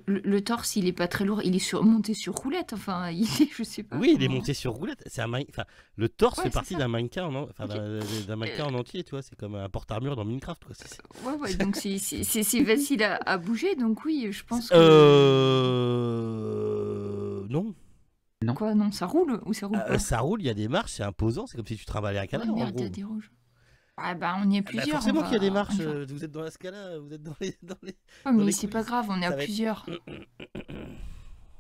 [SPEAKER 2] Le torse, il est pas très lourd, il est monté sur roulette, enfin, je sais pas.
[SPEAKER 3] Oui, il est monté sur roulette. C'est le torse fait partie d'un mannequin, d'un mannequin en entier, tu vois. C'est comme un porte-armure dans Minecraft, quoi.
[SPEAKER 2] Ouais, donc c'est facile à bouger, donc oui, je pense que.
[SPEAKER 3] Non.
[SPEAKER 4] Non.
[SPEAKER 2] Quoi, non, ça roule ou ça roule pas?
[SPEAKER 3] Ça roule, il y a des marches, c'est imposant, c'est comme si tu travaillais un canard.
[SPEAKER 2] Oh, merde,
[SPEAKER 3] en gros.
[SPEAKER 2] il y a des rouges. Ah bah on y est plusieurs.
[SPEAKER 3] Forcément qu'il y a des marches, vous êtes dans la Scala, vous êtes dans les...
[SPEAKER 2] Oh, mais c'est pas grave, on est à plusieurs.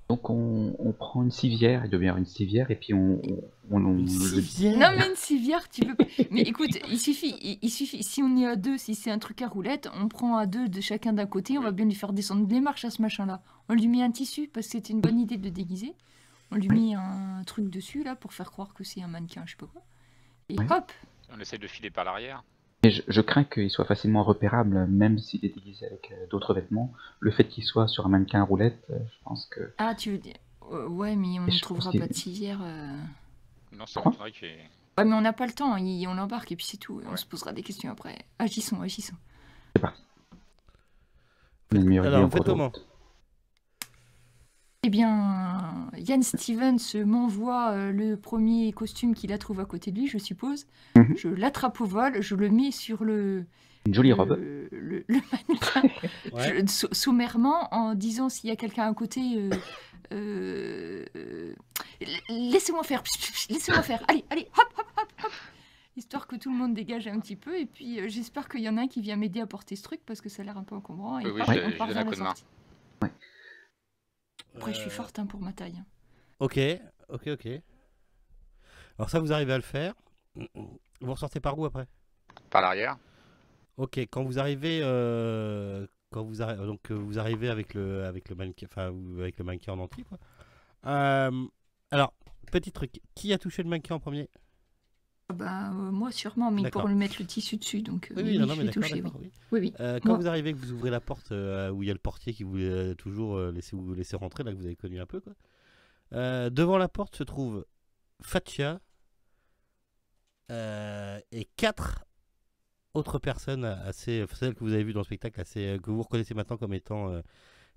[SPEAKER 4] Donc on prend une civière, il devient une civière, et puis on
[SPEAKER 3] Une civière?
[SPEAKER 2] Non mais une civière, tu peux pas... Mais écoute, il suffit, si on est à deux, si c'est un truc à roulette, on prend à deux de chacun d'un côté, on va bien lui faire descendre les marches à ce machin-là. On lui met un tissu, parce que c'était une bonne idée de le déguiser. On lui met un truc dessus, là, pour faire croire que c'est un mannequin, je sais pas quoi. Et hop!
[SPEAKER 5] On essaie de filer par l'arrière.
[SPEAKER 4] Et je crains qu'il soit facilement repérable, même s'il est déguisé avec d'autres vêtements. Le fait qu'il soit sur un mannequin à roulette, je pense que...
[SPEAKER 2] Ah, tu veux dire... ouais, mais on ne trouvera pas de civière.
[SPEAKER 5] Non, ça m'étonnerait qu'il y ait...
[SPEAKER 2] Ouais, mais on n'a pas le temps, on l'embarque et puis c'est tout. Ouais. On se posera des questions après. Agissons.
[SPEAKER 4] C'est parti. Alors,
[SPEAKER 3] on fait comment?
[SPEAKER 2] Eh bien, Yann Stevens m'envoie le premier costume qu'il a trouvé à côté de lui, je suppose. Je l'attrape au vol, je le mets sur une
[SPEAKER 4] jolie robe.
[SPEAKER 2] Le mannequin, sommairement, en disant s'il y a quelqu'un à côté, laissez-moi faire, allez, hop, hop, hop, hop. Histoire que tout le monde dégage un petit peu, et puis j'espère qu'il y en a un qui vient m'aider à porter ce truc, parce que ça a l'air un peu encombrant, et
[SPEAKER 5] Oui,
[SPEAKER 2] on part
[SPEAKER 5] je
[SPEAKER 2] vers
[SPEAKER 5] donne un
[SPEAKER 2] la
[SPEAKER 5] coup de main.
[SPEAKER 2] sortie. Après, je suis forte pour ma taille.
[SPEAKER 3] Ok. Alors ça, vous arrivez à le faire. Vous ressortez par où après?
[SPEAKER 5] Par l'arrière.
[SPEAKER 3] Ok, quand vous arrivez, vous arrivez avec le mannequin, avec le mannequin en entrée, quoi. Alors, petit truc, qui a touché le mannequin en premier?
[SPEAKER 2] Moi sûrement, mais pour lui mettre le tissu dessus, donc
[SPEAKER 3] oui, non,
[SPEAKER 2] je
[SPEAKER 3] mais
[SPEAKER 2] l'ai touché,
[SPEAKER 3] oui.
[SPEAKER 2] Oui.
[SPEAKER 3] Quand vous arrivez, que vous ouvrez la porte où il y a le portier qui voulait toujours vous laisser rentrer, là que vous avez connu un peu, quoi. Devant la porte se trouve Fatia et 4 autres personnes celles que vous avez vues dans le spectacle, que vous reconnaissez maintenant comme étant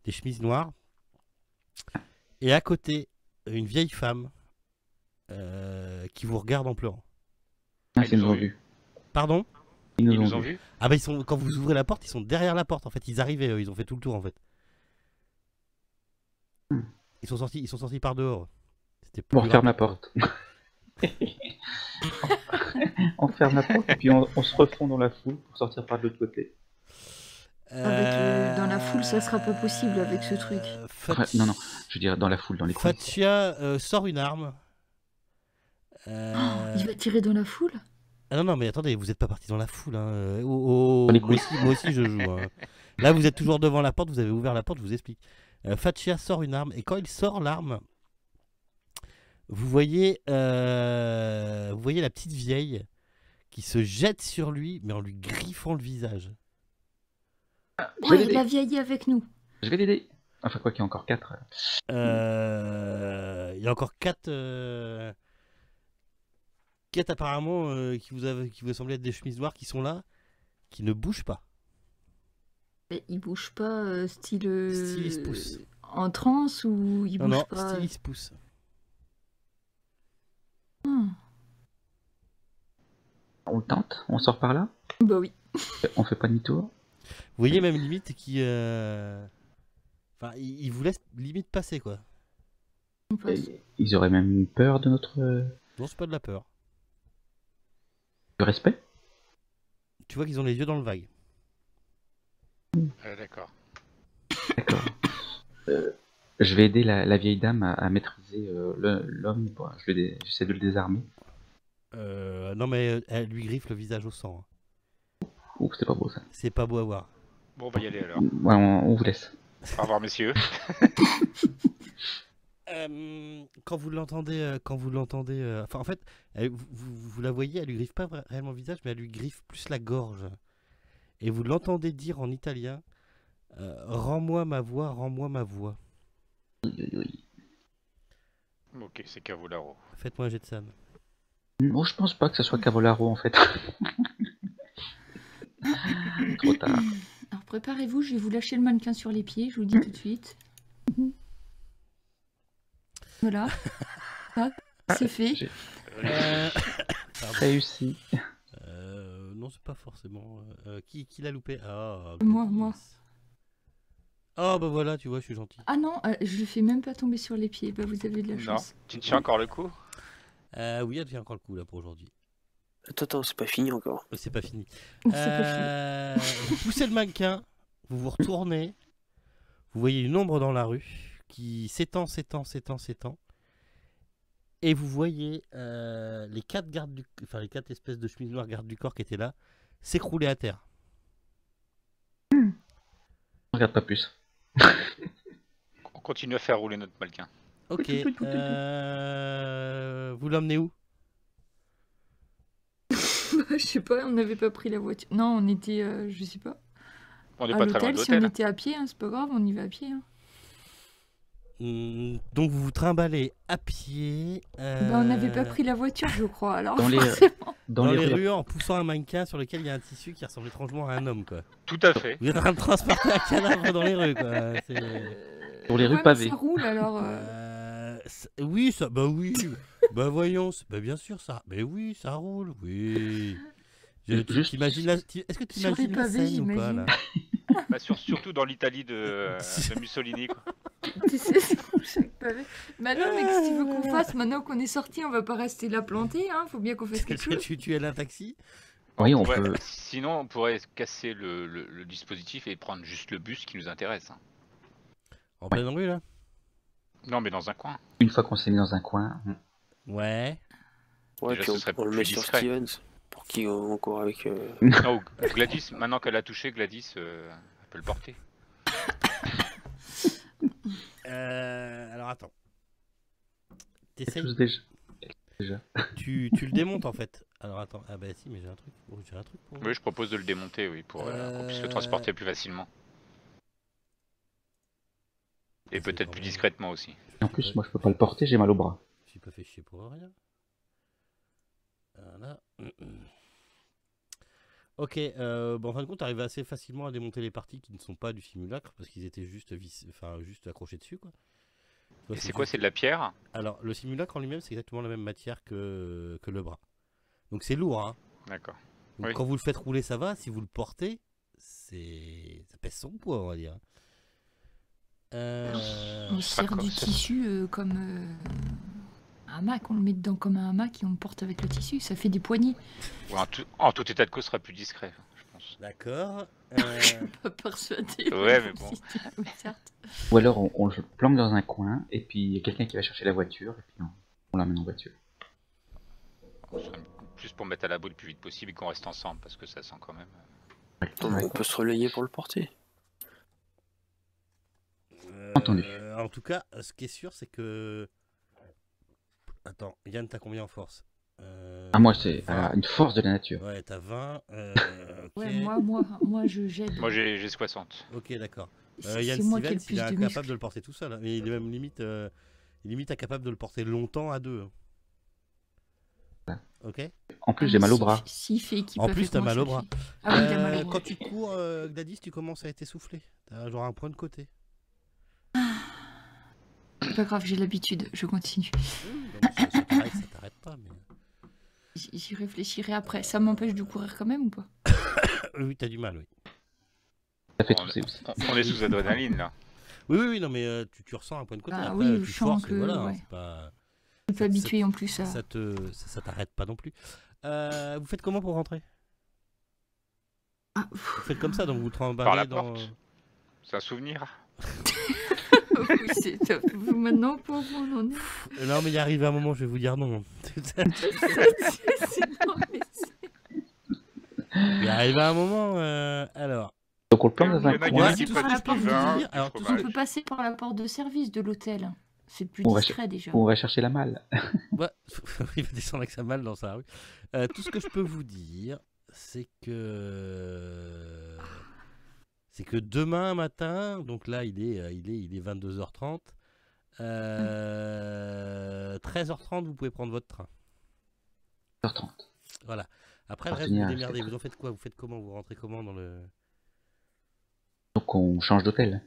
[SPEAKER 3] des chemises noires. Et à côté, une vieille femme qui vous regarde en pleurant.
[SPEAKER 4] Ils nous ont vus.
[SPEAKER 3] Pardon?
[SPEAKER 5] Ils nous ont vus.
[SPEAKER 3] Ah bah quand vous ouvrez la porte, ils sont derrière la porte en fait. Ils arrivaient, ils ont fait tout le tour en fait. Ils sont sortis par dehors.
[SPEAKER 4] On referme la porte. On ferme la porte et puis on se refond dans la foule pour sortir par de l'autre côté.
[SPEAKER 2] Dans la foule, ça sera pas possible avec ce truc.
[SPEAKER 4] Non, je veux dire dans la foule, dans les coulisses.
[SPEAKER 3] Fatia sort une arme.
[SPEAKER 2] Il va tirer dans la foule?
[SPEAKER 3] Ah non, mais attendez, vous n'êtes pas parti dans la foule. Hein. Moi aussi, je joue. Hein. Là, vous êtes toujours devant la porte, vous avez ouvert la porte, je vous explique. Fatia sort une arme, et quand il sort l'arme, vous voyez la petite vieille qui se jette sur lui, mais en lui griffant le visage.
[SPEAKER 2] Ouais, la vieille est avec nous.
[SPEAKER 4] Je vais l'aider. Enfin, quoi qu'il y a encore 4.
[SPEAKER 3] Il y a encore 4... 4 apparemment qui vous semblent être des chemises noires qui sont là, qui ne bougent pas.
[SPEAKER 2] Mais ils bougent pas style
[SPEAKER 3] ils se poussent.
[SPEAKER 2] En transe ou ils bougent pas?
[SPEAKER 3] Non, style ils se poussent.
[SPEAKER 4] On le tente? On sort par là?
[SPEAKER 2] Bah oui.
[SPEAKER 4] On fait pas demi-tour?
[SPEAKER 3] Vous voyez même limite qui... Enfin, ils vous laissent limite passer quoi.
[SPEAKER 4] Ils auraient même peur de notre...
[SPEAKER 3] Non, c'est pas de la peur.
[SPEAKER 4] Du respect?
[SPEAKER 3] Tu vois qu'ils ont les yeux dans le vague.
[SPEAKER 5] D'accord.
[SPEAKER 4] Je vais aider la vieille dame à maîtriser l'homme. Bon, j'essaie de le désarmer.
[SPEAKER 3] Non mais elle lui griffe le visage au sang.
[SPEAKER 4] Ouh, c'est pas beau ça.
[SPEAKER 3] C'est pas beau à voir.
[SPEAKER 5] Bon, on va y aller alors.
[SPEAKER 4] Ouais, on vous laisse.
[SPEAKER 5] Au revoir messieurs.
[SPEAKER 3] Quand vous l'entendez, enfin en fait, vous la voyez, elle lui griffe pas réellement le visage, mais elle lui griffe plus la gorge. Et vous l'entendez dire en italien, rends-moi ma voix, rends-moi ma voix.
[SPEAKER 5] Ok, c'est Cavallaro.
[SPEAKER 3] Faites-moi un jet de Sam.
[SPEAKER 4] Oh, je pense pas que ce soit Cavallaro en fait. Trop tard.
[SPEAKER 2] Alors préparez-vous, je vais vous lâcher le mannequin sur les pieds, je vous le dis tout de suite. Voilà. C'est fait.
[SPEAKER 4] Réussi.
[SPEAKER 3] Non, c'est pas forcément. Qui l'a loupé?
[SPEAKER 2] Moi.
[SPEAKER 3] Oh, bah voilà, tu vois, je suis gentil.
[SPEAKER 2] Ah non, je le fais même pas tomber sur les pieds. Bah, vous avez de la chance.
[SPEAKER 5] Non, tu tiens encore le coup?
[SPEAKER 3] Oui, elle tient encore le coup là pour aujourd'hui.
[SPEAKER 1] Attends, c'est pas fini encore.
[SPEAKER 3] C'est pas fini.
[SPEAKER 2] C'est pas fini.
[SPEAKER 3] Vous poussez le mannequin, vous vous retournez, vous voyez une ombre dans la rue qui s'étend, et vous voyez les 4 les 4 espèces de chemises noires gardes du corps qui étaient là s'écrouler à terre.
[SPEAKER 4] Regarde pas plus.
[SPEAKER 5] On continue à faire rouler notre mannequin.
[SPEAKER 3] Ok. Vous l'emmenez où?
[SPEAKER 2] Je sais pas, on n'avait pas pris la voiture. Non, on était, je sais pas.
[SPEAKER 5] On n'est
[SPEAKER 2] à
[SPEAKER 5] pas très loin de
[SPEAKER 2] l'hôtel, si on
[SPEAKER 5] l'hôtel.
[SPEAKER 2] était à pied, hein, c'est pas grave, on y va à pied. Hein.
[SPEAKER 3] Donc vous vous trimballez à pied.
[SPEAKER 2] On n'avait pas pris la voiture, je crois. Alors
[SPEAKER 4] Dans les
[SPEAKER 3] rues en poussant un mannequin sur lequel il y a un tissu qui ressemble étrangement à un homme, quoi.
[SPEAKER 5] Tout à fait.
[SPEAKER 3] Vous êtes en train de transporter un cadavre dans les rues, quoi.
[SPEAKER 4] Pour les rues pavées.
[SPEAKER 2] Ça roule alors.
[SPEAKER 3] Oui, ça, bah oui. Bah voyons, bah bien sûr ça. Mais oui, ça roule, oui. T'imagines est-ce que tu
[SPEAKER 2] Sur les
[SPEAKER 3] imagines la
[SPEAKER 2] pavés,
[SPEAKER 3] scène ou pas là?
[SPEAKER 5] Bah, surtout dans l'Italie de Mussolini, quoi.
[SPEAKER 2] Tu sais, sur les pavés. Mais non, mais qu'est-ce que tu veux qu'on fasse maintenant qu'on est sorti? On va pas rester là planté, hein. Faut bien qu'on fasse quelque chose.
[SPEAKER 3] Tu es un taxi?
[SPEAKER 4] Oui, on peut.
[SPEAKER 5] Sinon, on pourrait casser le dispositif et prendre juste le bus qui nous intéresse. Hein.
[SPEAKER 3] En pleine rue là?
[SPEAKER 5] Non, mais dans un coin.
[SPEAKER 4] Une fois qu'on s'est mis dans un coin.
[SPEAKER 3] Ouais.
[SPEAKER 1] Ouais,
[SPEAKER 5] Déjà,
[SPEAKER 1] puis
[SPEAKER 5] ce serait
[SPEAKER 1] on le
[SPEAKER 5] plus
[SPEAKER 1] met sur
[SPEAKER 5] discret.
[SPEAKER 1] Stevens. Pour qui on court avec.
[SPEAKER 5] Non, Gladys, maintenant qu'elle a touché Gladys, elle peut le porter.
[SPEAKER 3] Alors attends. T'essayes.
[SPEAKER 4] Tous déjà.
[SPEAKER 3] Tu le démontes en fait. Alors attends. Ah bah si, mais j'ai un truc. Oh, j'ai un truc pour.
[SPEAKER 5] Oui, je propose de le démonter, oui, pour qu'on puisse le transporter plus facilement. Et peut-être plus discrètement aussi.
[SPEAKER 4] En plus, moi, je peux pas le porter, j'ai mal au bras.
[SPEAKER 3] J'ai pas fait chier pour rien. Voilà. Ok, bon, en fin de compte, t'arrives assez facilement à démonter les parties qui ne sont pas du simulacre parce qu'ils étaient juste, juste accrochés dessus, quoi.
[SPEAKER 5] Et c'est quoi, c'est de la pierre?
[SPEAKER 3] Alors, le simulacre en lui-même, c'est exactement la même matière que le bras. Donc c'est lourd, hein.
[SPEAKER 5] D'accord.
[SPEAKER 3] Donc
[SPEAKER 5] Oui.
[SPEAKER 3] quand vous le faites rouler, ça va. Si vous le portez, ça pèse son poids, on va dire.
[SPEAKER 2] On sert du tissu comme un hamac, on le met dedans comme un hamac et on le porte avec le tissu, ça fait des poignées.
[SPEAKER 5] Ouais, en tout état de cause, ce sera plus discret, je pense.
[SPEAKER 3] D'accord.
[SPEAKER 2] Je suis pas persuadée.
[SPEAKER 5] Ouais, mais bon.
[SPEAKER 2] Oui, certes.
[SPEAKER 4] Ou alors, on le planque dans un coin, et puis il y a quelqu'un qui va chercher la voiture, et puis on l'amène en voiture.
[SPEAKER 5] Plus pour mettre à l'abri le plus vite possible et qu'on reste ensemble, parce que ça sent quand même.
[SPEAKER 1] On peut se relayer pour le porter.
[SPEAKER 4] Entendu.
[SPEAKER 3] En tout cas, ce qui est sûr, c'est que. Attends, Yann, t'as combien en force?
[SPEAKER 4] Ah, moi, c'est
[SPEAKER 3] 20.
[SPEAKER 4] une force de la nature.
[SPEAKER 3] Ouais, t'as 20. Ok.
[SPEAKER 2] Ouais, moi je j'aide.
[SPEAKER 5] Moi j'ai 60.
[SPEAKER 3] Ok, d'accord.
[SPEAKER 2] C'est
[SPEAKER 3] Yann
[SPEAKER 2] moi qui ai le
[SPEAKER 3] Stevens,
[SPEAKER 2] plus
[SPEAKER 3] il est
[SPEAKER 2] de
[SPEAKER 3] incapable
[SPEAKER 2] muscles.
[SPEAKER 3] de le porter tout seul. Hein. Mais il est même limite incapable de le porter longtemps à deux.
[SPEAKER 4] Ouais.
[SPEAKER 3] Ok.
[SPEAKER 4] En plus, j'ai mal au bras.
[SPEAKER 2] S'il fait équipe
[SPEAKER 3] En
[SPEAKER 2] avec
[SPEAKER 3] plus, t'as
[SPEAKER 2] moi,
[SPEAKER 3] mal
[SPEAKER 2] je
[SPEAKER 3] au
[SPEAKER 2] le
[SPEAKER 3] bras.
[SPEAKER 2] fais. Ah oui, t'as mal au bras.
[SPEAKER 3] Quand tu cours, Gladys, tu commences à être essoufflé. T'as genre un point de côté.
[SPEAKER 2] C'est pas grave, j'ai l'habitude, je continue.
[SPEAKER 3] Donc, ça t'arrête pas. Mais...
[SPEAKER 2] J'y réfléchirai après. Ça m'empêche de courir quand même ou pas?
[SPEAKER 3] Oui, t'as du mal, oui.
[SPEAKER 4] Ça fait tousser aussi.
[SPEAKER 5] On est sous adrénaline là.
[SPEAKER 3] Oui, non, mais tu ressens un point de côté.
[SPEAKER 2] Ah
[SPEAKER 3] Après,
[SPEAKER 2] oui,
[SPEAKER 3] tu
[SPEAKER 2] je sens
[SPEAKER 3] forces,
[SPEAKER 2] que,
[SPEAKER 3] voilà,
[SPEAKER 2] ouais.
[SPEAKER 3] hein, c'est pas...
[SPEAKER 2] Je suis pas habituée en plus à...
[SPEAKER 3] Ça t'arrête pas non plus. Vous faites comment pour rentrer?
[SPEAKER 2] Ah,
[SPEAKER 3] Vous faites comme ça, donc vous
[SPEAKER 5] Par la
[SPEAKER 3] tremballez dans...
[SPEAKER 5] porte. C'est un souvenir.
[SPEAKER 2] oui, c'est top. Maintenant, pour vous, on en est.
[SPEAKER 3] Non, mais il arrive un moment, je vais vous dire non.
[SPEAKER 2] C'est non, mais
[SPEAKER 3] Il arrive un moment, alors...
[SPEAKER 4] Donc on le planque dans un
[SPEAKER 5] Il y en a
[SPEAKER 4] coin.
[SPEAKER 5] qui
[SPEAKER 2] tout
[SPEAKER 5] prennent
[SPEAKER 2] ça,
[SPEAKER 5] du
[SPEAKER 2] la porte
[SPEAKER 5] vin,
[SPEAKER 2] de-
[SPEAKER 5] du
[SPEAKER 3] alors, tout
[SPEAKER 2] on
[SPEAKER 5] fromage.
[SPEAKER 2] peut passer par la porte de service de l'hôtel. C'est plus
[SPEAKER 4] On va
[SPEAKER 2] discret déjà.
[SPEAKER 4] On va chercher la malle.
[SPEAKER 3] Ouais, il va descendre avec sa malle dans sa rue. Tout ce que je peux vous dire, c'est que demain matin, donc là il est 22h30, 13h30 vous pouvez prendre votre train.
[SPEAKER 4] 1h30.
[SPEAKER 3] Voilà. Après le
[SPEAKER 4] Ah,
[SPEAKER 3] reste vous
[SPEAKER 4] génial,
[SPEAKER 3] démerdez.
[SPEAKER 4] c'est
[SPEAKER 3] Vous en faites quoi? Vous faites comment? Vous rentrez comment dans le...
[SPEAKER 4] Donc on change d'hôtel.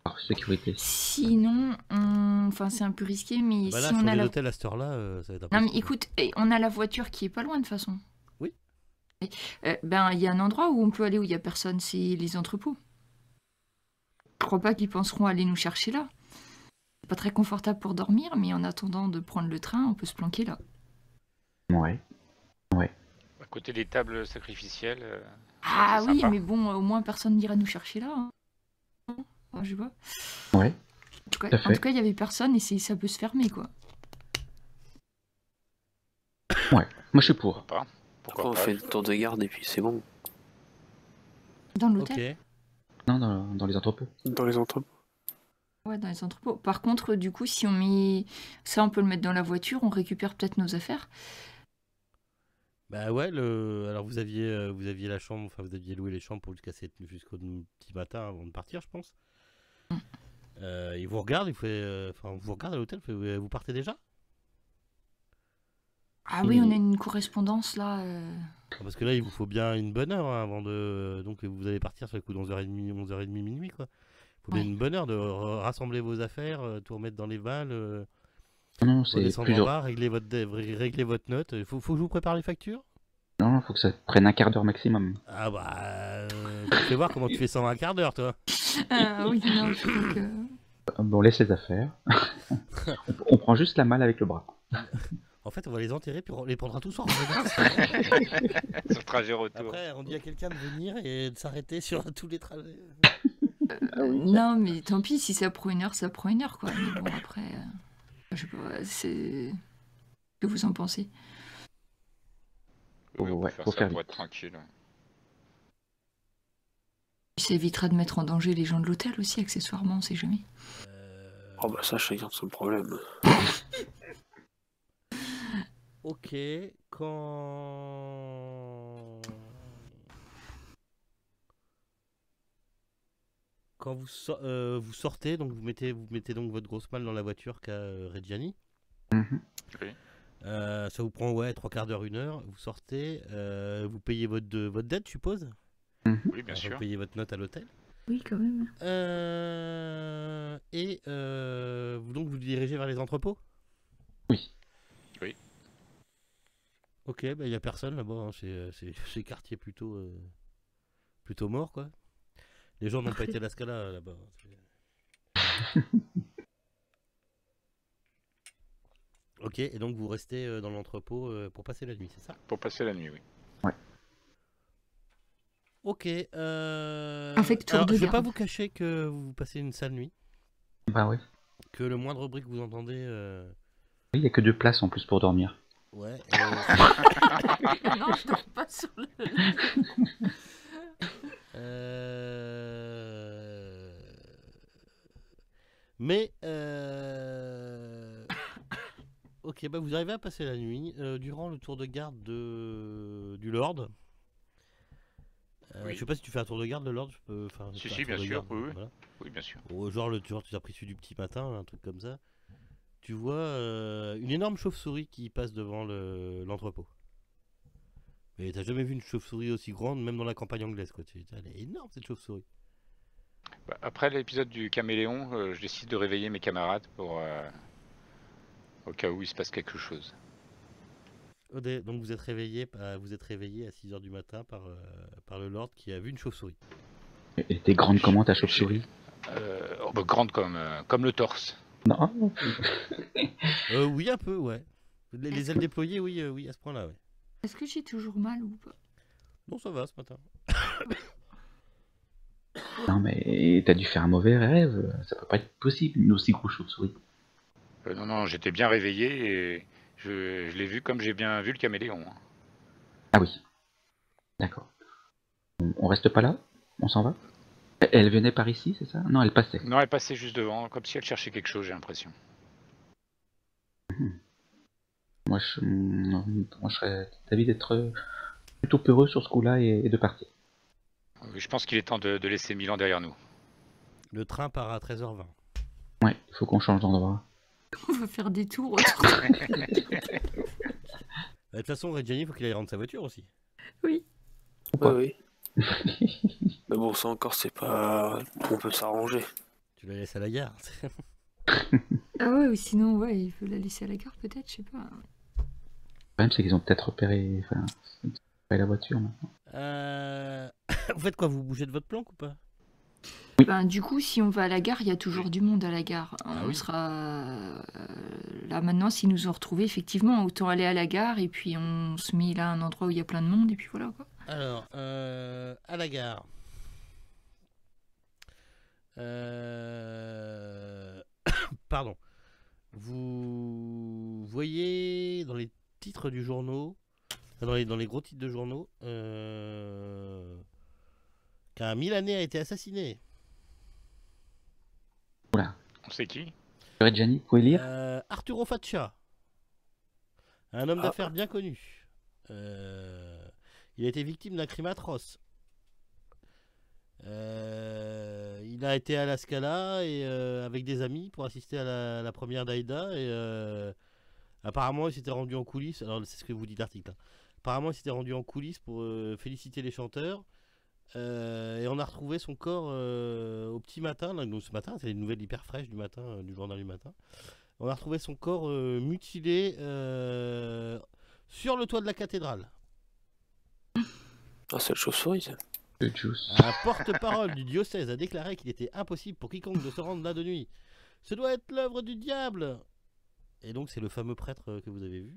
[SPEAKER 4] Alors, sécurité.
[SPEAKER 2] Sinon, enfin c'est un peu risqué, mais
[SPEAKER 3] Bah là,
[SPEAKER 2] si on
[SPEAKER 3] sur
[SPEAKER 2] a
[SPEAKER 3] les
[SPEAKER 2] la...
[SPEAKER 3] hôtels à cette heure-là, ça va être
[SPEAKER 2] Non mais
[SPEAKER 3] impossible.
[SPEAKER 2] écoute, on a la voiture qui est pas loin de toute façon.
[SPEAKER 3] Oui.
[SPEAKER 2] Ben il y a un endroit où on peut aller où il y a personne, c'est les entrepôts. Je crois pas qu'ils penseront aller nous chercher là. C'est pas très confortable pour dormir, mais en attendant de prendre le train, on peut se planquer là.
[SPEAKER 4] Ouais.
[SPEAKER 5] À côté des tables sacrificielles.
[SPEAKER 2] Ah
[SPEAKER 5] c'est
[SPEAKER 2] oui,
[SPEAKER 5] sympa.
[SPEAKER 2] mais bon, au moins personne n'ira nous chercher là. Hein. Ah, je vois.
[SPEAKER 4] Ouais.
[SPEAKER 2] En tout cas,
[SPEAKER 4] Tout à fait.
[SPEAKER 2] il y avait personne et ça peut se fermer quoi.
[SPEAKER 4] Moi je suis pour.
[SPEAKER 5] Pourquoi pas?
[SPEAKER 1] Après,
[SPEAKER 5] Pourquoi
[SPEAKER 1] on
[SPEAKER 5] pas?
[SPEAKER 1] fait le tour de garde et puis c'est bon.
[SPEAKER 2] Dans l'hôtel.
[SPEAKER 3] Ok.
[SPEAKER 4] Non, dans les entrepôts.
[SPEAKER 1] Dans les entrepôts.
[SPEAKER 2] Ouais, dans les entrepôts. Par contre, du coup, si on met ça, on peut le mettre dans la voiture, on récupère peut-être nos affaires.
[SPEAKER 3] Bah ouais, alors vous aviez la chambre, enfin vous aviez loué les chambres pour jusqu'au petit matin avant de partir, je pense. Il vous regarde, vous regarde à l'hôtel, vous partez déjà?
[SPEAKER 2] Ah oui, on a une correspondance là.
[SPEAKER 3] Parce que là, il vous faut bien une bonne heure hein, avant de... Donc vous allez partir sur le coup de 11h30, minuit, quoi. Faut bien une bonne heure de rassembler vos affaires, tout remettre dans les balles,
[SPEAKER 4] Non, c'est
[SPEAKER 3] redescendre en bas, régler votre note. Faut que je vous prépare les factures?
[SPEAKER 4] Non, faut que ça prenne un quart d'heure maximum.
[SPEAKER 3] Ah bah, tu fais voir comment tu fais ça en un quart d'heure, toi.
[SPEAKER 2] Oui, non, je crois que...
[SPEAKER 4] Bon, on laisse les affaires. On prend juste la malle avec le bras.
[SPEAKER 3] En fait, on va les enterrer puis on les prendra tous en
[SPEAKER 5] Sur le trajet retour.
[SPEAKER 3] Après, on dit à quelqu'un de venir et de s'arrêter sur tous les trajets.
[SPEAKER 2] Non, mais tant pis, si ça prend une heure, ça prend une heure, quoi. Mais bon, après, je sais pas, c'est... Que vous en pensez?
[SPEAKER 5] Oui, on peut
[SPEAKER 4] Ouais,
[SPEAKER 5] faire
[SPEAKER 4] faut
[SPEAKER 5] ça
[SPEAKER 4] faire
[SPEAKER 5] pour
[SPEAKER 4] vite.
[SPEAKER 5] être tranquille. Ouais.
[SPEAKER 2] Ça évitera de mettre en danger les gens de l'hôtel aussi, accessoirement, on sait jamais.
[SPEAKER 1] Oh bah ça, chacun son problème.
[SPEAKER 3] Ok, quand vous sortez, donc vous mettez donc votre grosse malle dans la voiture qu'a Reggiani.
[SPEAKER 4] Mhm.
[SPEAKER 5] Oui.
[SPEAKER 3] Ça vous prend 3/4 d'heure, 1 heure. Vous sortez, vous payez votre dette, je suppose.
[SPEAKER 5] Oui, bien
[SPEAKER 3] Vous
[SPEAKER 5] sûr.
[SPEAKER 3] payez votre note à l'hôtel.
[SPEAKER 2] Oui, quand même.
[SPEAKER 3] Et donc vous dirigez vers les entrepôts.
[SPEAKER 4] Oui.
[SPEAKER 5] Oui.
[SPEAKER 3] Ok, bah il y a personne là-bas. Hein. C'est quartier plutôt mort, quoi. Les gens n'ont pas été à la Scala là-bas. Ok, et donc vous restez dans l'entrepôt pour passer la nuit, c'est ça?
[SPEAKER 5] Pour passer la nuit, oui.
[SPEAKER 4] Ouais.
[SPEAKER 3] Ok.
[SPEAKER 2] Avec tour
[SPEAKER 3] Alors,
[SPEAKER 2] de
[SPEAKER 3] je vais
[SPEAKER 2] garde.
[SPEAKER 3] pas vous cacher que vous passez une sale nuit.
[SPEAKER 4] Bah oui.
[SPEAKER 3] Que le moindre bruit que vous entendez.
[SPEAKER 4] Il y a que 2 places en plus pour dormir.
[SPEAKER 3] Ouais.
[SPEAKER 2] Non, je dors pas sur le...
[SPEAKER 3] Mais ok, bah vous arrivez à passer la nuit durant le tour de garde du Lord.
[SPEAKER 5] Oui.
[SPEAKER 3] Je sais pas si tu fais un tour de garde de Lord.
[SPEAKER 5] Si, bien sûr, oui.
[SPEAKER 3] Voilà.
[SPEAKER 5] Oui, bien sûr.
[SPEAKER 3] Genre tu as pris celui du petit matin, un truc comme ça. Tu vois une énorme chauve-souris qui passe devant l'entrepôt. Mais t'as jamais vu une chauve-souris aussi grande, même dans la campagne anglaise, quoi. Elle est énorme, cette chauve-souris.
[SPEAKER 5] Bah, après l'épisode du caméléon, je décide de réveiller mes camarades pour au cas où il se passe quelque chose.
[SPEAKER 3] Donc vous êtes réveillé à 6h du matin par le Lord qui a vu une chauve-souris.
[SPEAKER 4] Elle était grande comment ta chauve-souris?
[SPEAKER 5] Grande comme le torse.
[SPEAKER 4] Non.
[SPEAKER 3] Oui, un peu, ouais. Les ailes déployées, oui, à ce point-là, ouais.
[SPEAKER 2] Est-ce que j'ai toujours mal ou pas?
[SPEAKER 3] Non, ça va ce matin.
[SPEAKER 4] Non mais t'as dû faire un mauvais rêve. Ça peut pas être possible, une aussi grosse chauve-souris.
[SPEAKER 5] Non, j'étais bien réveillé et je l'ai vu comme j'ai bien vu le caméléon. Hein.
[SPEAKER 4] Ah oui. D'accord. On reste pas là? On s'en va? Elle venait par ici, c'est ça? Non, elle passait.
[SPEAKER 5] Non, elle passait juste devant, comme si elle cherchait quelque chose, j'ai l'impression.
[SPEAKER 4] Moi, je serais d'avis d'être plutôt peureux sur ce coup-là et de partir.
[SPEAKER 5] Je pense qu'il est temps de laisser Milan derrière nous.
[SPEAKER 3] Le train part à 13h20.
[SPEAKER 4] Ouais, il faut qu'on change d'endroit.
[SPEAKER 2] On va faire des tours.
[SPEAKER 3] De toute façon, Reggiani, il faut qu'il aille rendre sa voiture aussi.
[SPEAKER 2] Oui.
[SPEAKER 1] Oui. Mais bon, ça encore, c'est pas... On peut s'arranger.
[SPEAKER 3] Tu la laisses à la gare.
[SPEAKER 2] Ah ouais, ou sinon, ouais, il faut la laisser à la gare peut-être, je sais pas.
[SPEAKER 4] Le problème, c'est qu'ils ont peut-être repéré la voiture maintenant.
[SPEAKER 3] Vous faites quoi? Vous bougez de votre planque ou pas?
[SPEAKER 2] Ben, du coup, si on va à la gare, il y a toujours du monde à la gare.
[SPEAKER 3] Ah
[SPEAKER 2] On
[SPEAKER 3] oui.
[SPEAKER 2] sera là maintenant, s'ils nous ont retrouvés, effectivement, autant aller à la gare et puis on se met là à un endroit où il y a plein de monde et puis voilà quoi.
[SPEAKER 3] Alors, à la gare. Pardon. Vous voyez dans les titres du journaux, dans les gros titres de journaux, qu'un Milanais a été assassiné.
[SPEAKER 4] Oula.
[SPEAKER 5] On sait qui?
[SPEAKER 4] Reggiani, vous pouvez lire?
[SPEAKER 3] Arturo Faccia, un homme d'affaires bien connu. Il a été victime d'un crime atroce. Il a été à la Scala et, avec des amis pour assister à la première d'Aïda et apparemment il s'était rendu en coulisses, alors c'est ce que vous dit l'article, hein. Apparemment il s'était rendu en coulisses pour féliciter les chanteurs Et on a retrouvé son corps au petit matin. Donc ce matin, c'est une nouvelle hyper fraîche du matin, du journal du matin. On a retrouvé son corps mutilé sur le toit de la cathédrale.
[SPEAKER 1] Ah, c'est le chauve-souris, ça.
[SPEAKER 3] Un porte-parole du diocèse a déclaré qu'il était impossible pour quiconque de se rendre là de nuit. Ce doit être l'œuvre du diable. Et donc c'est le fameux prêtre que vous avez vu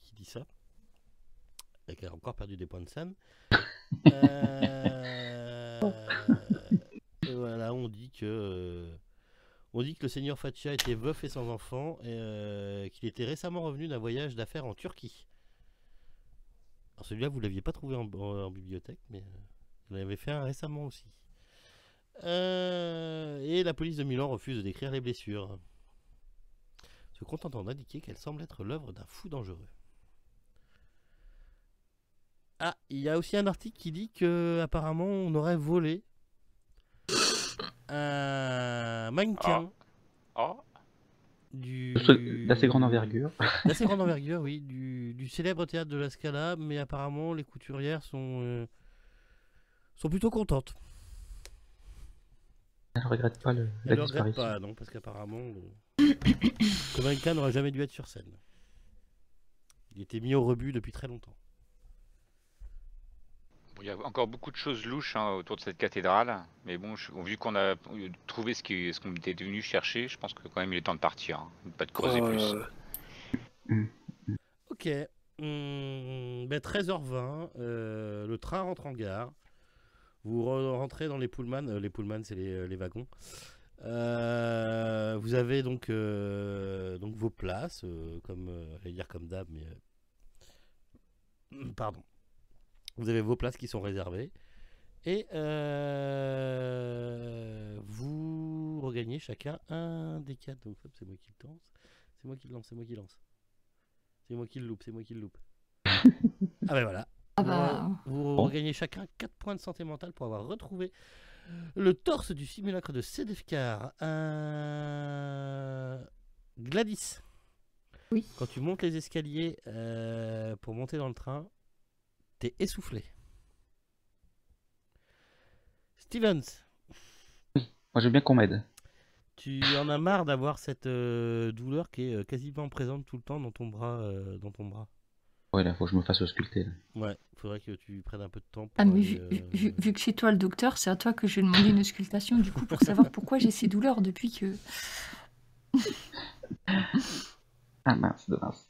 [SPEAKER 3] qui dit ça. Et qui a encore perdu des points de scène. Et voilà, on dit que le seigneur Faccia était veuf et sans enfant et qu'il était récemment revenu d'un voyage d'affaires en Turquie. Alors celui-là, vous ne l'aviez pas trouvé en bibliothèque, mais vous l'avez fait un récemment aussi. Et la police de Milan refuse de décrire les blessures, se contentant d'indiquer qu'elle semble être l'œuvre d'un fou dangereux. Ah, il y a aussi un article qui dit que apparemment on aurait volé un mannequin
[SPEAKER 4] d'assez grande envergure.
[SPEAKER 3] D'assez grande envergure, oui, du célèbre théâtre de la Scala, mais apparemment les couturières sont plutôt contentes.
[SPEAKER 4] Elle ne regrette pas la
[SPEAKER 3] disparition.
[SPEAKER 4] disparition.
[SPEAKER 3] Pas, non, parce qu'apparemment le mannequin n'aurait jamais dû être sur scène. Il était mis au rebut depuis très longtemps.
[SPEAKER 5] Il y a encore beaucoup de choses louches autour de cette cathédrale, mais bon, vu qu'on a trouvé ce qu'on était venu chercher, je pense que quand même il est temps de partir, pas de creuser plus.
[SPEAKER 3] Ok, 13h20, le train rentre en gare, vous rentrez dans les pullmans, c'est les wagons. Vous avez donc vos places, comme j'allais dire comme d'hab, mais pardon. Vous avez vos places qui sont réservées et vous regagnez chacun un des 4. Donc c'est moi qui le lance. C'est moi qui le lance. C'est moi qui le loupe. Ah ben voilà. Vous regagnez chacun 4 points de santé mentale pour avoir retrouvé le torse du simulacre de Sedefkar. Gladys.
[SPEAKER 2] Oui.
[SPEAKER 3] Quand tu montes les escaliers pour monter dans le train, t'es essoufflé. Stevens.
[SPEAKER 4] Moi je veux bien qu'on m'aide.
[SPEAKER 3] Tu en as marre d'avoir cette douleur qui est quasiment présente tout le temps dans ton bras.
[SPEAKER 4] Ouais, là faut que je me fasse ausculter. Là.
[SPEAKER 3] Ouais, faudrait que tu prennes un peu de temps pour
[SPEAKER 2] mais vu que c'est toi le docteur, c'est à toi que je vais demander une auscultation du coup pour savoir pourquoi j'ai ces douleurs depuis que...
[SPEAKER 4] Ah mince, dommage.